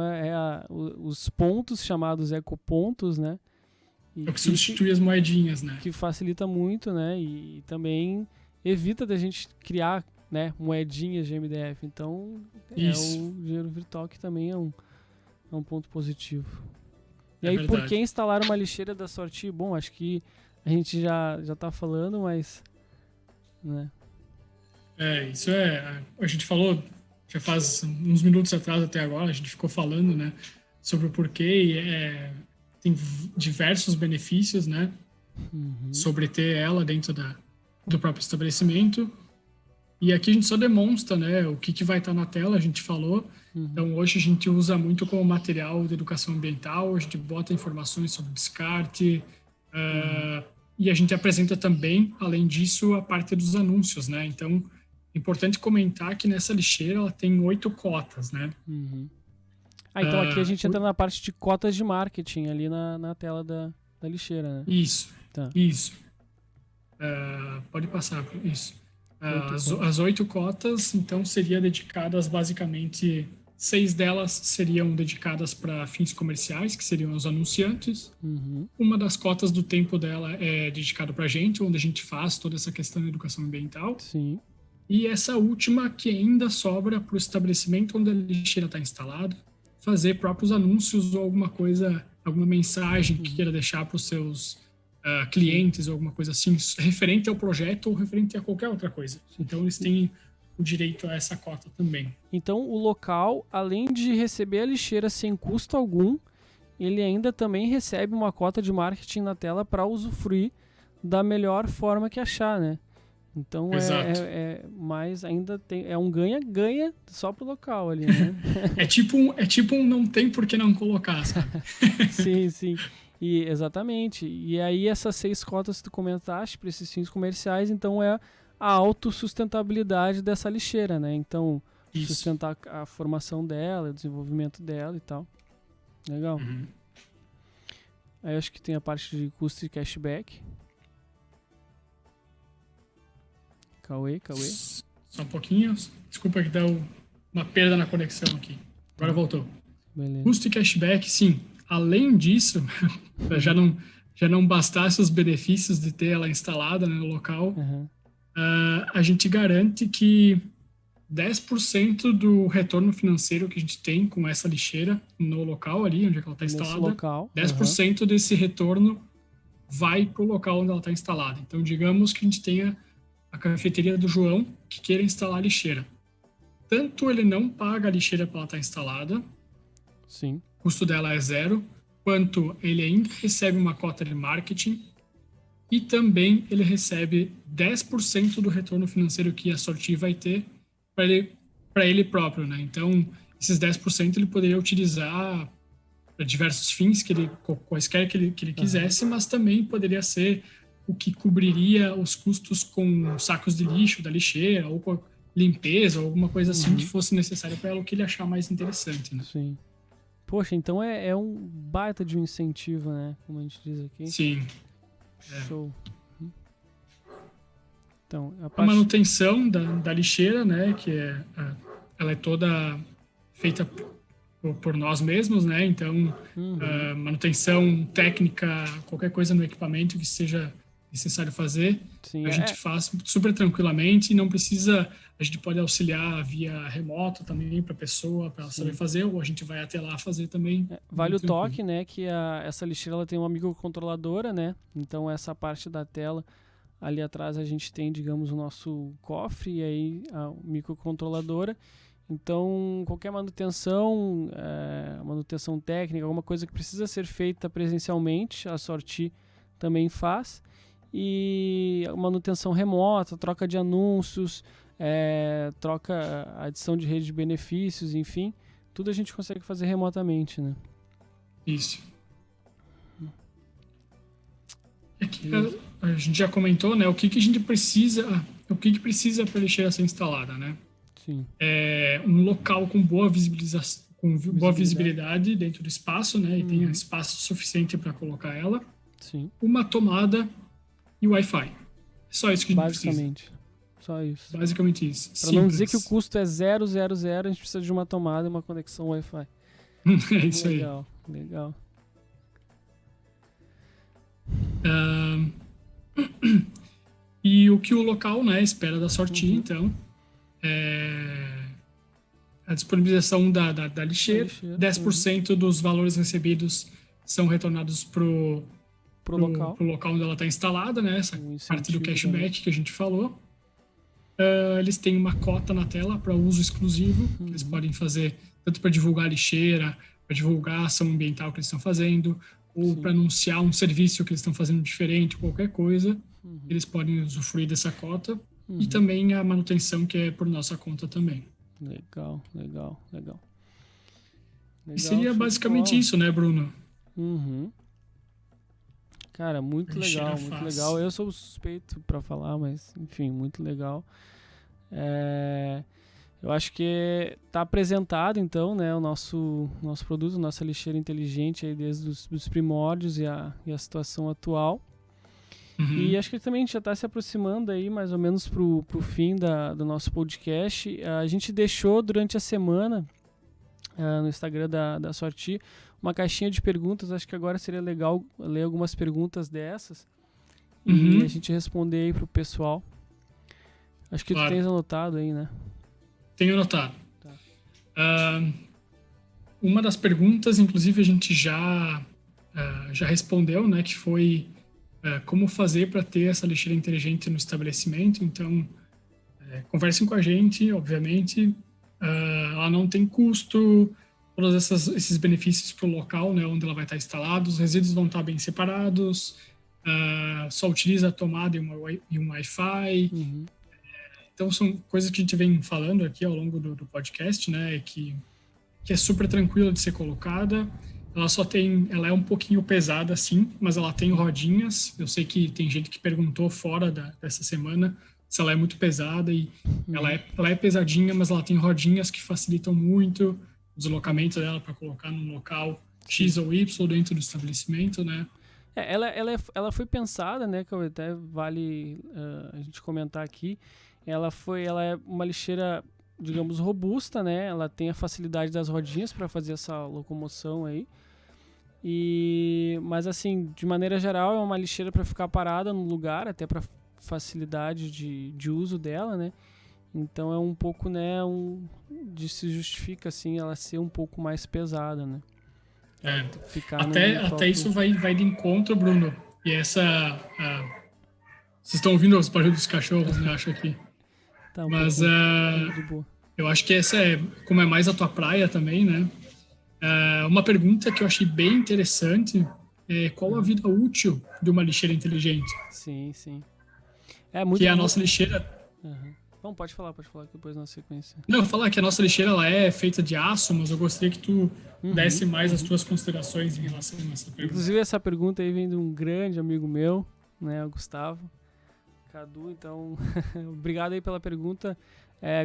os pontos chamados ecopontos, né? É o que substitui as moedinhas, né? Que facilita muito, né? E também evita da gente criar, né, moedinhas de MDF. Então, o dinheiro virtual, que também é um ponto positivo. E aí, por que instalar uma lixeira da Sorti? Bom, acho que a gente já tá falando, mas... né? Isso a gente falou, já faz uns minutos atrás até agora, a gente ficou falando, né, sobre o porquê, tem diversos benefícios, né, sobre ter ela dentro do próprio estabelecimento. E aqui a gente só demonstra, né, o que vai estar na tela, a gente falou. Então, hoje a gente usa muito como material de educação ambiental, a gente bota informações sobre descarte, e a gente apresenta também, além disso, a parte dos anúncios, né? Então, é importante comentar que nessa lixeira ela tem 8 cotas, né? Então aqui a gente entra na parte de cotas de marketing ali na tela da lixeira, né? Isso, Tá. isso. Pode passar, isso. As 8 cotas, então, seriam dedicadas basicamente... 6 delas seriam dedicadas para fins comerciais, que seriam os anunciantes. Uma das cotas do tempo dela é dedicada para a gente, onde a gente faz toda essa questão de educação ambiental. Sim. E essa última que ainda sobra para o estabelecimento onde a lixeira está instalada, fazer próprios anúncios ou alguma coisa, alguma mensagem que queira deixar para os seus clientes ou alguma coisa assim, referente ao projeto ou referente a qualquer outra coisa. Então, eles têm o direito a essa cota também. Então, o local, além de receber a lixeira sem custo algum, ele ainda também recebe uma cota de marketing na tela para usufruir da melhor forma que achar, né? Então, mas ainda é um ganha-ganha só pro local ali, né? é tipo um não tem por que não colocar, sabe? Sim. E, exatamente. E aí, essas 6 cotas que tu comentaste para esses fins comerciais, então a autossustentabilidade dessa lixeira, né? Então, sustentar a formação dela, o desenvolvimento dela e tal. Legal. Aí acho que tem a parte de custo e cashback. Cauê. Só um pouquinho. Desculpa que deu uma perda na conexão aqui. Agora voltou. Beleza. Custo e cashback, sim. Além disso, já não bastasse os benefícios de ter ela instalada, né, no local, a gente garante que 10% do retorno financeiro que a gente tem com essa lixeira no local ali, onde ela está instalada, local, 10% desse retorno vai para o local onde ela está instalada. Então, digamos que a gente tenha a cafeteria do João que queira instalar a lixeira. Tanto ele não paga a lixeira para ela estar instalada, sim, o custo dela é 0, quanto ele ainda recebe uma cota de marketing e também ele recebe 10% do retorno financeiro que a Sorti vai ter para ele próprio, né? Então, esses 10% ele poderia utilizar para diversos fins, quaisquer que ele quisesse, mas também poderia ser o que cobriria os custos com sacos de lixo da lixeira ou com limpeza ou alguma coisa assim que fosse necessário para ela, o que ele achar mais interessante, né? Sim. Poxa, então é um baita de um incentivo, né? Como a gente diz aqui. Sim. Show. Então, a manutenção da lixeira, né? Que ela é toda feita por nós mesmos, né? Então, manutenção técnica, qualquer coisa no equipamento que seja necessário fazer, a gente faz super tranquilamente e não precisa... A gente pode auxiliar via remota também para a pessoa, para ela saber fazer, ou a gente vai até lá fazer também. Vale o toque, né, que essa lixeira ela tem uma microcontroladora, né? Então, essa parte da tela, ali atrás a gente tem, digamos, o nosso cofre e aí a microcontroladora. Então, qualquer manutenção técnica, alguma coisa que precisa ser feita presencialmente, a Sorti também faz. E manutenção remota, troca de anúncios, troca, adição de rede de benefícios, enfim, tudo a gente consegue fazer remotamente, né? Isso. Aqui, a gente já comentou, né, o que a gente precisa, para a lixeira ser instalada, né? Sim. É um local com boa visibilidade dentro do espaço, né? E tenha espaço suficiente para colocar ela. Sim. Uma tomada e Wi-Fi. Só isso que a gente precisa. Basicamente. Só isso. Basicamente isso. Para não dizer que o custo é 000, a gente precisa de uma tomada e uma conexão Wi-Fi. É isso aí. Legal. E o que o local, né, espera da Sorti, então, a disponibilização da lixeira. 10% dos valores recebidos são retornados pro local onde ela está instalada, né? Essa parte do cashback também que a gente falou. Eles têm uma cota na tela para uso exclusivo, que eles podem fazer tanto para divulgar a lixeira, divulgar a ação ambiental que eles estão fazendo, ou Sim. para anunciar um serviço que eles estão fazendo diferente, qualquer coisa, eles podem usufruir dessa cota. E também a manutenção, que é por nossa conta também. Legal. E seria Show de basicamente bola. isso, né, Bruno? Cara, muito Lixeira legal, muito faz. legal. Eu sou suspeito pra falar, mas enfim, muito legal. Eu acho que tá apresentado então, né, o nosso produto, nossa lixeira inteligente aí desde os primórdios e a situação atual. E acho que também a gente já está se aproximando aí mais ou menos pro fim do nosso podcast. A gente deixou durante a semana no Instagram da Sorti uma caixinha de perguntas. Acho que agora seria legal ler algumas perguntas dessas e a gente responder aí pro pessoal. Acho que tu tens anotado aí, né? Tenho anotado. Tá. Uma das perguntas, inclusive, a gente já respondeu, né? Que foi como fazer para ter essa lixeira inteligente no estabelecimento. Então, conversem com a gente, obviamente. Ela não tem custo, todos esses benefícios para o local, né, onde ela vai estar instalada. Os resíduos vão estar bem separados. Só utiliza a tomada e um Wi-Fi. Então, são coisas que a gente vem falando aqui ao longo do podcast, né? Que é super tranquila de ser colocada. Ela é um pouquinho pesada, sim, mas ela tem rodinhas. Eu sei que tem gente que perguntou fora dessa semana se ela é muito pesada, e ela é pesadinha, mas ela tem rodinhas que facilitam muito o deslocamento dela para colocar num local X ou Y dentro do estabelecimento, né? Ela foi pensada, né, que até vale a gente comentar aqui. Ela é uma lixeira, digamos, robusta, né? Ela tem a facilidade das rodinhas para fazer essa locomoção aí. Mas assim, de maneira geral, é uma lixeira para ficar parada no lugar, até para facilidade de uso dela, né? Então é um pouco, né, de se justifica assim ela ser um pouco mais pesada, né? Até isso vai de encontro, Bruno. E vocês estão ouvindo os barulhos dos cachorros, né? Acho aqui. Tá mas de boa. Eu acho que essa como é mais a tua praia também, né? Uma pergunta que eu achei bem interessante é qual a vida útil de uma lixeira inteligente? Sim. Que a nossa lixeira... Bom, pode falar que depois na sequência. Não, eu vou falar que a nossa lixeira ela é feita de aço, mas eu gostaria que tu desse mais as tuas considerações em relação a essa pergunta. Inclusive, essa pergunta aí vem de um grande amigo meu, né, o Gustavo Cadu. Então, obrigado aí pela pergunta,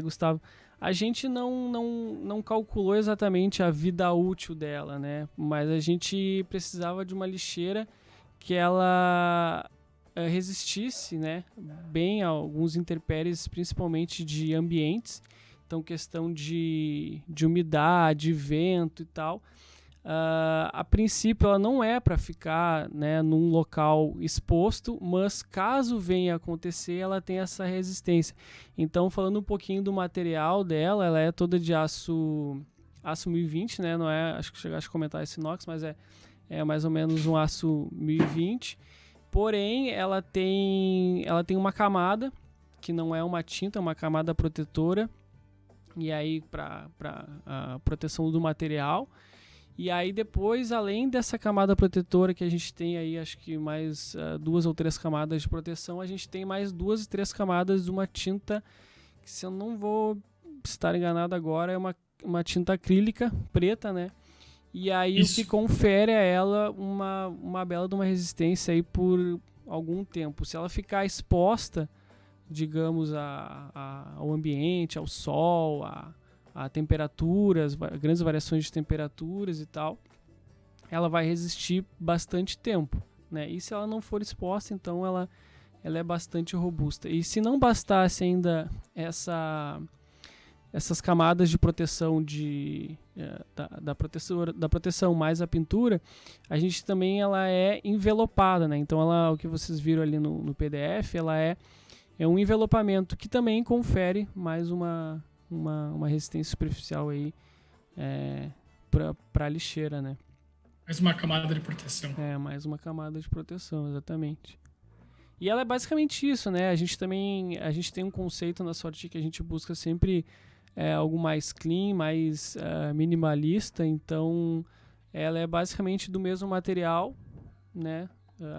Gustavo. A gente não calculou exatamente a vida útil dela, né? Mas a gente precisava de uma lixeira que ela resistisse, né, bem a alguns intempéries, principalmente de ambientes. Então, questão de umidade, vento e tal. A princípio, ela não é para ficar, né, num local exposto, mas caso venha a acontecer, ela tem essa resistência. Então, falando um pouquinho do material dela, ela é toda de aço 1020, né? Não é, acho que chegaste a comentar esse inox, mas é mais ou menos um aço 1020. Porém, ela tem uma camada que não é uma tinta, é uma camada protetora. E aí, para a proteção do material. E aí depois, além dessa camada protetora que a gente tem aí, acho que mais 2 ou 3 camadas de proteção, a gente tem mais 2 e 3 camadas de uma tinta, que se eu não vou estar enganado agora, é uma tinta acrílica preta, né? E aí o que confere a ela uma bela de uma resistência aí por algum tempo. Se ela ficar exposta, digamos, ao ambiente, ao sol, a temperaturas, grandes variações de temperaturas e tal, ela vai resistir bastante tempo, né? E se ela não for exposta, então ela é bastante robusta. E se não bastasse ainda essas camadas de proteção da proteção mais a pintura, a gente também ela é envelopada, né? Então o que vocês viram ali no PDF, ela é um envelopamento que também confere mais uma resistência superficial aí para a lixeira, né? Mais uma camada de proteção. Mais uma camada de proteção, exatamente. E ela é basicamente isso, né? A gente tem um conceito na Sorti que a gente busca sempre é algo mais clean, mais minimalista, então ela é basicamente do mesmo material, né?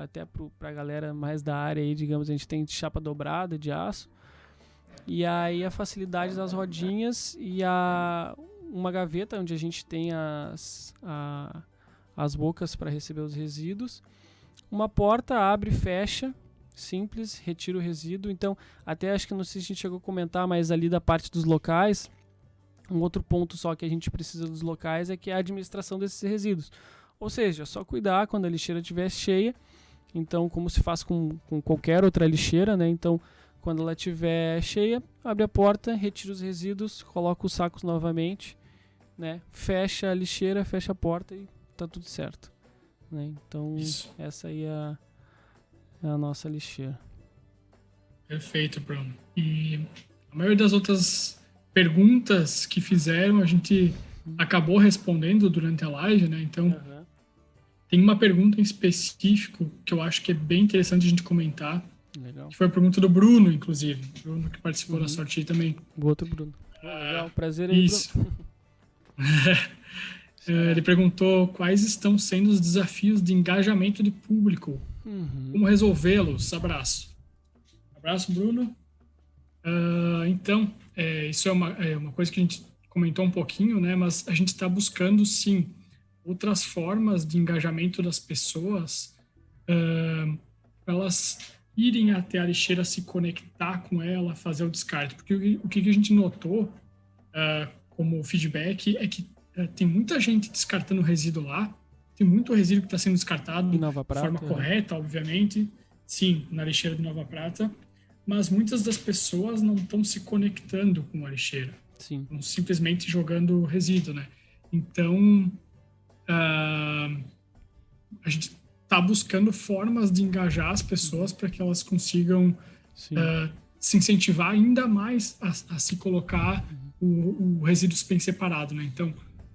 Até para a galera mais da área aí, digamos, a gente tem chapa dobrada de aço, e aí a facilidade das rodinhas e uma gaveta onde a gente tem as bocas para receber os resíduos, uma porta abre e fecha, simples, retira o resíduo. Então, até acho que não sei se a gente chegou a comentar, mas ali da parte dos locais, um outro ponto só que a gente precisa dos locais é que é a administração desses resíduos. Ou seja, só cuidar quando a lixeira estiver cheia. Então, como se faz com qualquer outra lixeira, né? Então, quando ela estiver cheia, abre a porta, retira os resíduos, coloca os sacos novamente, né? Fecha a lixeira, fecha a porta e tá tudo certo, né? Então, essa aí é a nossa lixeira. Perfeito, Bruno. E a maioria das outras perguntas que fizeram, a gente acabou respondendo durante a live, né? Então, tem uma pergunta em específico que eu acho que é bem interessante a gente comentar. Legal. Que foi a pergunta do Bruno, inclusive. Bruno que participou da Sorte também. O outro Bruno. Legal, prazer aí, isso. Bruno. Ele perguntou quais estão sendo os desafios de engajamento de público. Como resolvê-los? Abraço. Abraço, Bruno. Então, isso é uma coisa que a gente comentou um pouquinho, né? Mas a gente está buscando, sim, outras formas de engajamento das pessoas para elas irem até a lixeira, se conectar com ela, fazer o descarte. Porque o que a gente notou como feedback é que tem muita gente descartando resíduo lá, tem muito resíduo que está sendo descartado de forma correta, obviamente, sim, na lixeira de Nova Prata, mas muitas das pessoas não estão se conectando com a lixeira, estão simplesmente jogando resíduo, né? Então, a gente está buscando formas de engajar as pessoas para que elas consigam se incentivar ainda mais a se colocar o resíduo bem separado, né? Então,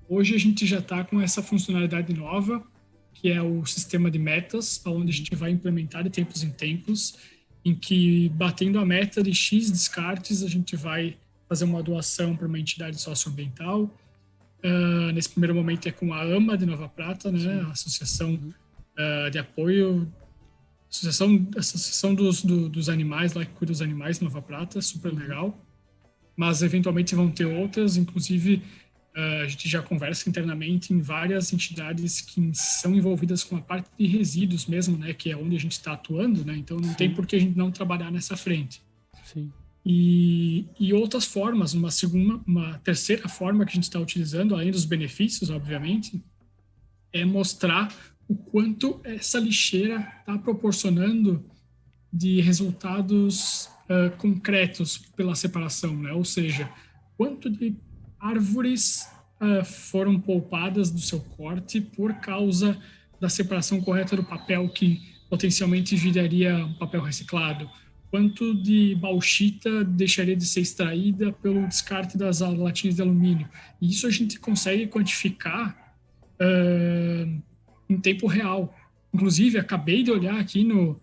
hoje a gente já está com essa funcionalidade nova, que é o sistema de metas, onde a gente vai implementar de tempos em tempos, em que, batendo a meta de X descartes, a gente vai fazer uma doação para uma entidade socioambiental. Nesse primeiro momento é com a AMA de Nova Prata, né? A Associação de Apoio, Associação dos Animais, lá que cuida dos animais de Nova Prata, super legal. Mas, eventualmente, vão ter outras, inclusive, a gente já conversa internamente em várias entidades que são envolvidas com a parte de resíduos mesmo, né, que é onde a gente está atuando, né, então não tem por que a gente não trabalhar nessa frente. Sim. E outras formas, uma terceira forma que a gente está utilizando, além dos benefícios, obviamente, é mostrar o quanto essa lixeira está proporcionando de resultados concretos pela separação, né, ou seja, quanto de árvores foram poupadas do seu corte por causa da separação correta do papel que potencialmente viraria um papel reciclado. Quanto de bauxita deixaria de ser extraída pelo descarte das latinhas de alumínio. E isso a gente consegue quantificar em tempo real. Inclusive, acabei de olhar aqui no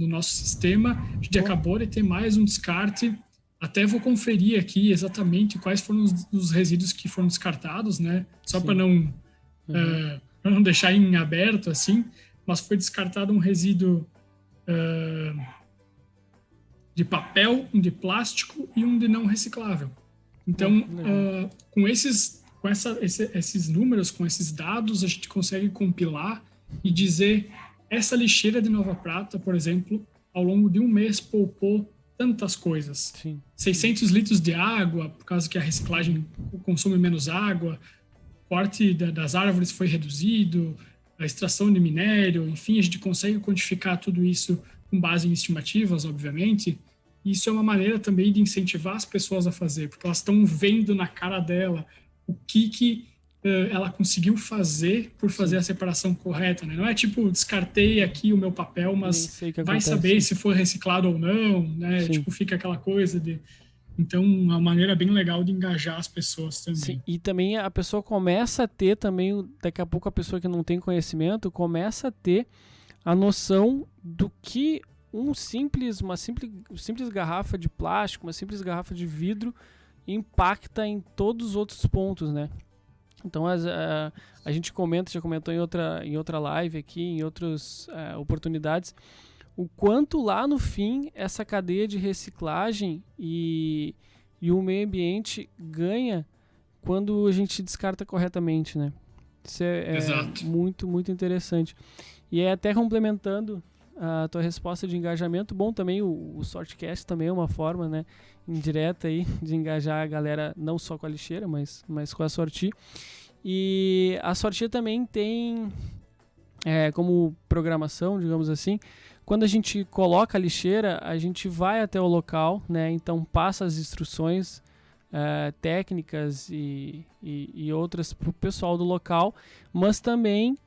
nosso sistema, a gente acabou de ter mais um descarte. Até vou conferir aqui exatamente quais foram os resíduos que foram descartados, né? Só para não deixar em aberto, assim. Mas foi descartado um resíduo de papel, um de plástico e um de não reciclável. Então, com esses números, com esses dados, a gente consegue compilar e dizer essa lixeira de Nova Prata, por exemplo, ao longo de um mês poupou tantas coisas. 600 litros de água, por causa que a reciclagem consome menos água, o corte das árvores foi reduzido, a extração de minério, enfim, a gente consegue quantificar tudo isso com base em estimativas, obviamente. E isso é uma maneira também de incentivar as pessoas a fazer, porque elas estão vendo na cara dela o que ela conseguiu fazer por fazer a separação correta, né? Não é tipo, descartei aqui o meu papel, mas vai saber se foi reciclado ou não, né? Tipo, fica aquela coisa de... Então, uma maneira bem legal de engajar as pessoas também. Sim, e também a pessoa começa a ter também, daqui a pouco a pessoa que não tem conhecimento, começa a ter a noção do que uma simples garrafa de plástico, uma simples garrafa de vidro impacta em todos os outros pontos, né? Então a gente já comentou em outra live aqui, em outras oportunidades, o quanto lá no fim essa cadeia de reciclagem e o meio ambiente ganha quando a gente descarta corretamente, né? Isso é muito, muito interessante. E até complementando a tua resposta de engajamento, bom também o Sortcast também é uma forma, né, indireta aí de engajar a galera não só com a lixeira, mas com a Sorti. E a Sorti também tem como programação, digamos assim, quando a gente coloca a lixeira, a gente vai até o local, né, então passa as instruções técnicas e outras para o pessoal do local, mas também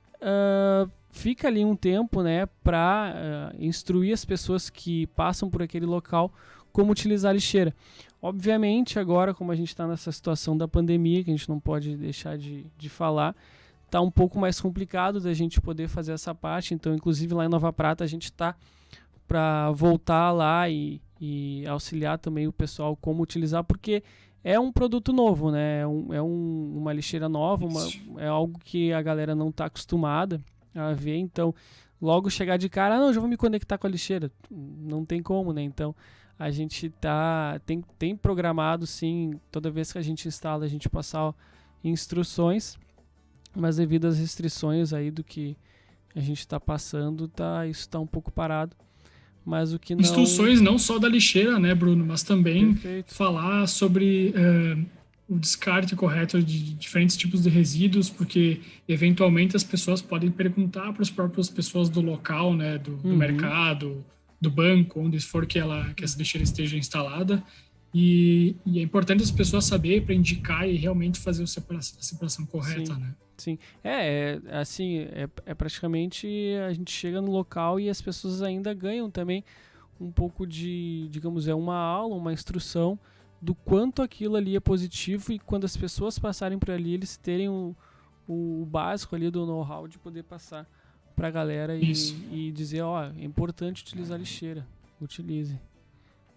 fica ali um tempo, né, para instruir as pessoas que passam por aquele local como utilizar a lixeira. Obviamente, agora, como a gente está nessa situação da pandemia, que a gente não pode deixar de falar, está um pouco mais complicado da gente poder fazer essa parte. Então, inclusive lá em Nova Prata, a gente está para voltar lá e auxiliar também o pessoal como utilizar, porque é um produto novo, né? Uma lixeira nova, é algo que a galera não está acostumada a ver. Então, logo chegar de cara, não, já vou me conectar com a lixeira. Não tem como, né? Então, a gente tem programado, sim, toda vez que a gente instala, a gente passar instruções, mas devido às restrições aí do que a gente está passando, isso está um pouco parado. Mas o que não... Instruções não só da lixeira, né, Bruno, mas também falar sobre o descarte correto de diferentes tipos de resíduos, porque eventualmente as pessoas podem perguntar para as próprias pessoas do local, né, do mercado, do banco, onde for que essa lixeira esteja instalada, e é importante as pessoas saberem para indicar e realmente fazer a separação correta, Sim. né? Sim, assim, praticamente a gente chega no local e as pessoas ainda ganham também um pouco de, digamos, uma aula, uma instrução do quanto aquilo ali é positivo, e quando as pessoas passarem por ali, eles terem o básico ali do know-how de poder passar pra galera e dizer, é importante utilizar a lixeira, utilize,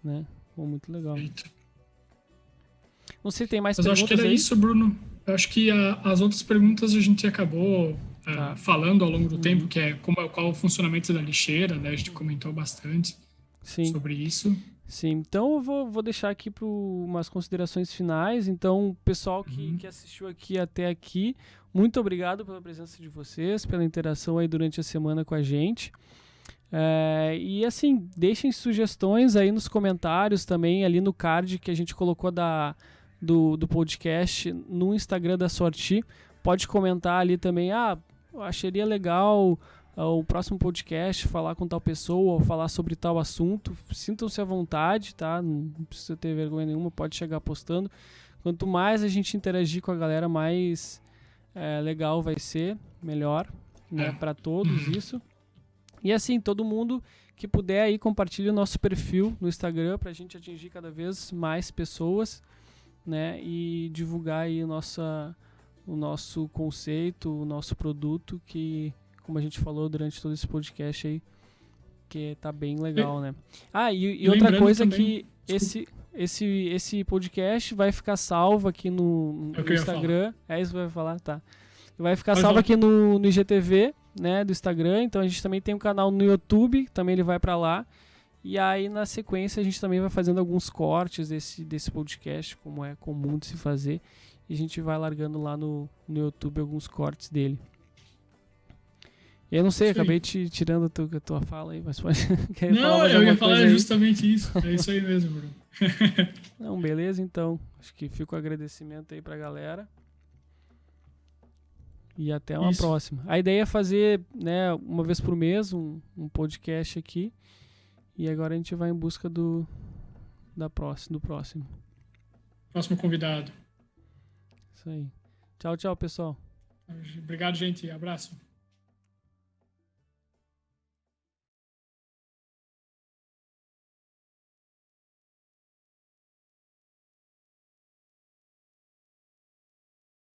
né? Muito legal. Eita. Não sei se tem mais perguntas. Mas eu acho que era isso, Bruno. Eu acho que as outras perguntas a gente acabou falando ao longo do tempo, que é qual o funcionamento da lixeira, né? A gente comentou bastante sobre isso. Sim, então eu vou deixar aqui para umas considerações finais. Então, pessoal que assistiu até aqui, muito obrigado pela presença de vocês, pela interação aí durante a semana com a gente. E assim, deixem sugestões aí nos comentários também, ali no card que a gente colocou do podcast no Instagram da Sorti. Pode comentar ali também, eu acharia legal o próximo podcast falar com tal pessoa, ou falar sobre tal assunto. Sintam-se à vontade, tá? Não precisa ter vergonha nenhuma, pode chegar postando. Quanto mais a gente interagir com a galera, mais legal vai ser, melhor, né, para todos isso. E assim, todo mundo que puder aí, compartilhe o nosso perfil no Instagram pra gente atingir cada vez mais pessoas, né, e divulgar aí o nosso conceito, o nosso produto, que, como a gente falou durante todo esse podcast aí, que tá bem legal, né? E outra coisa também, que esse podcast vai ficar salvo aqui no Instagram. É isso que vai falar? Tá. Vai ficar salvo aqui no IGTV, né, do Instagram. Então a gente também tem um canal no YouTube, também ele vai pra lá. E aí, na sequência, a gente também vai fazendo alguns cortes desse podcast, como é comum de se fazer. E a gente vai largando lá no YouTube alguns cortes dele. E eu não sei, acabei tirando a tua fala aí, mas pode... Não, eu ia falar justamente isso. É isso aí mesmo, Bruno. Não, beleza, então. Acho que fica o agradecimento aí pra galera. E até uma próxima. A ideia é fazer, né, uma vez por mês um podcast aqui. E agora a gente vai em busca do próximo. Próximo convidado. Isso aí. Tchau, pessoal. Obrigado, gente. Abraço.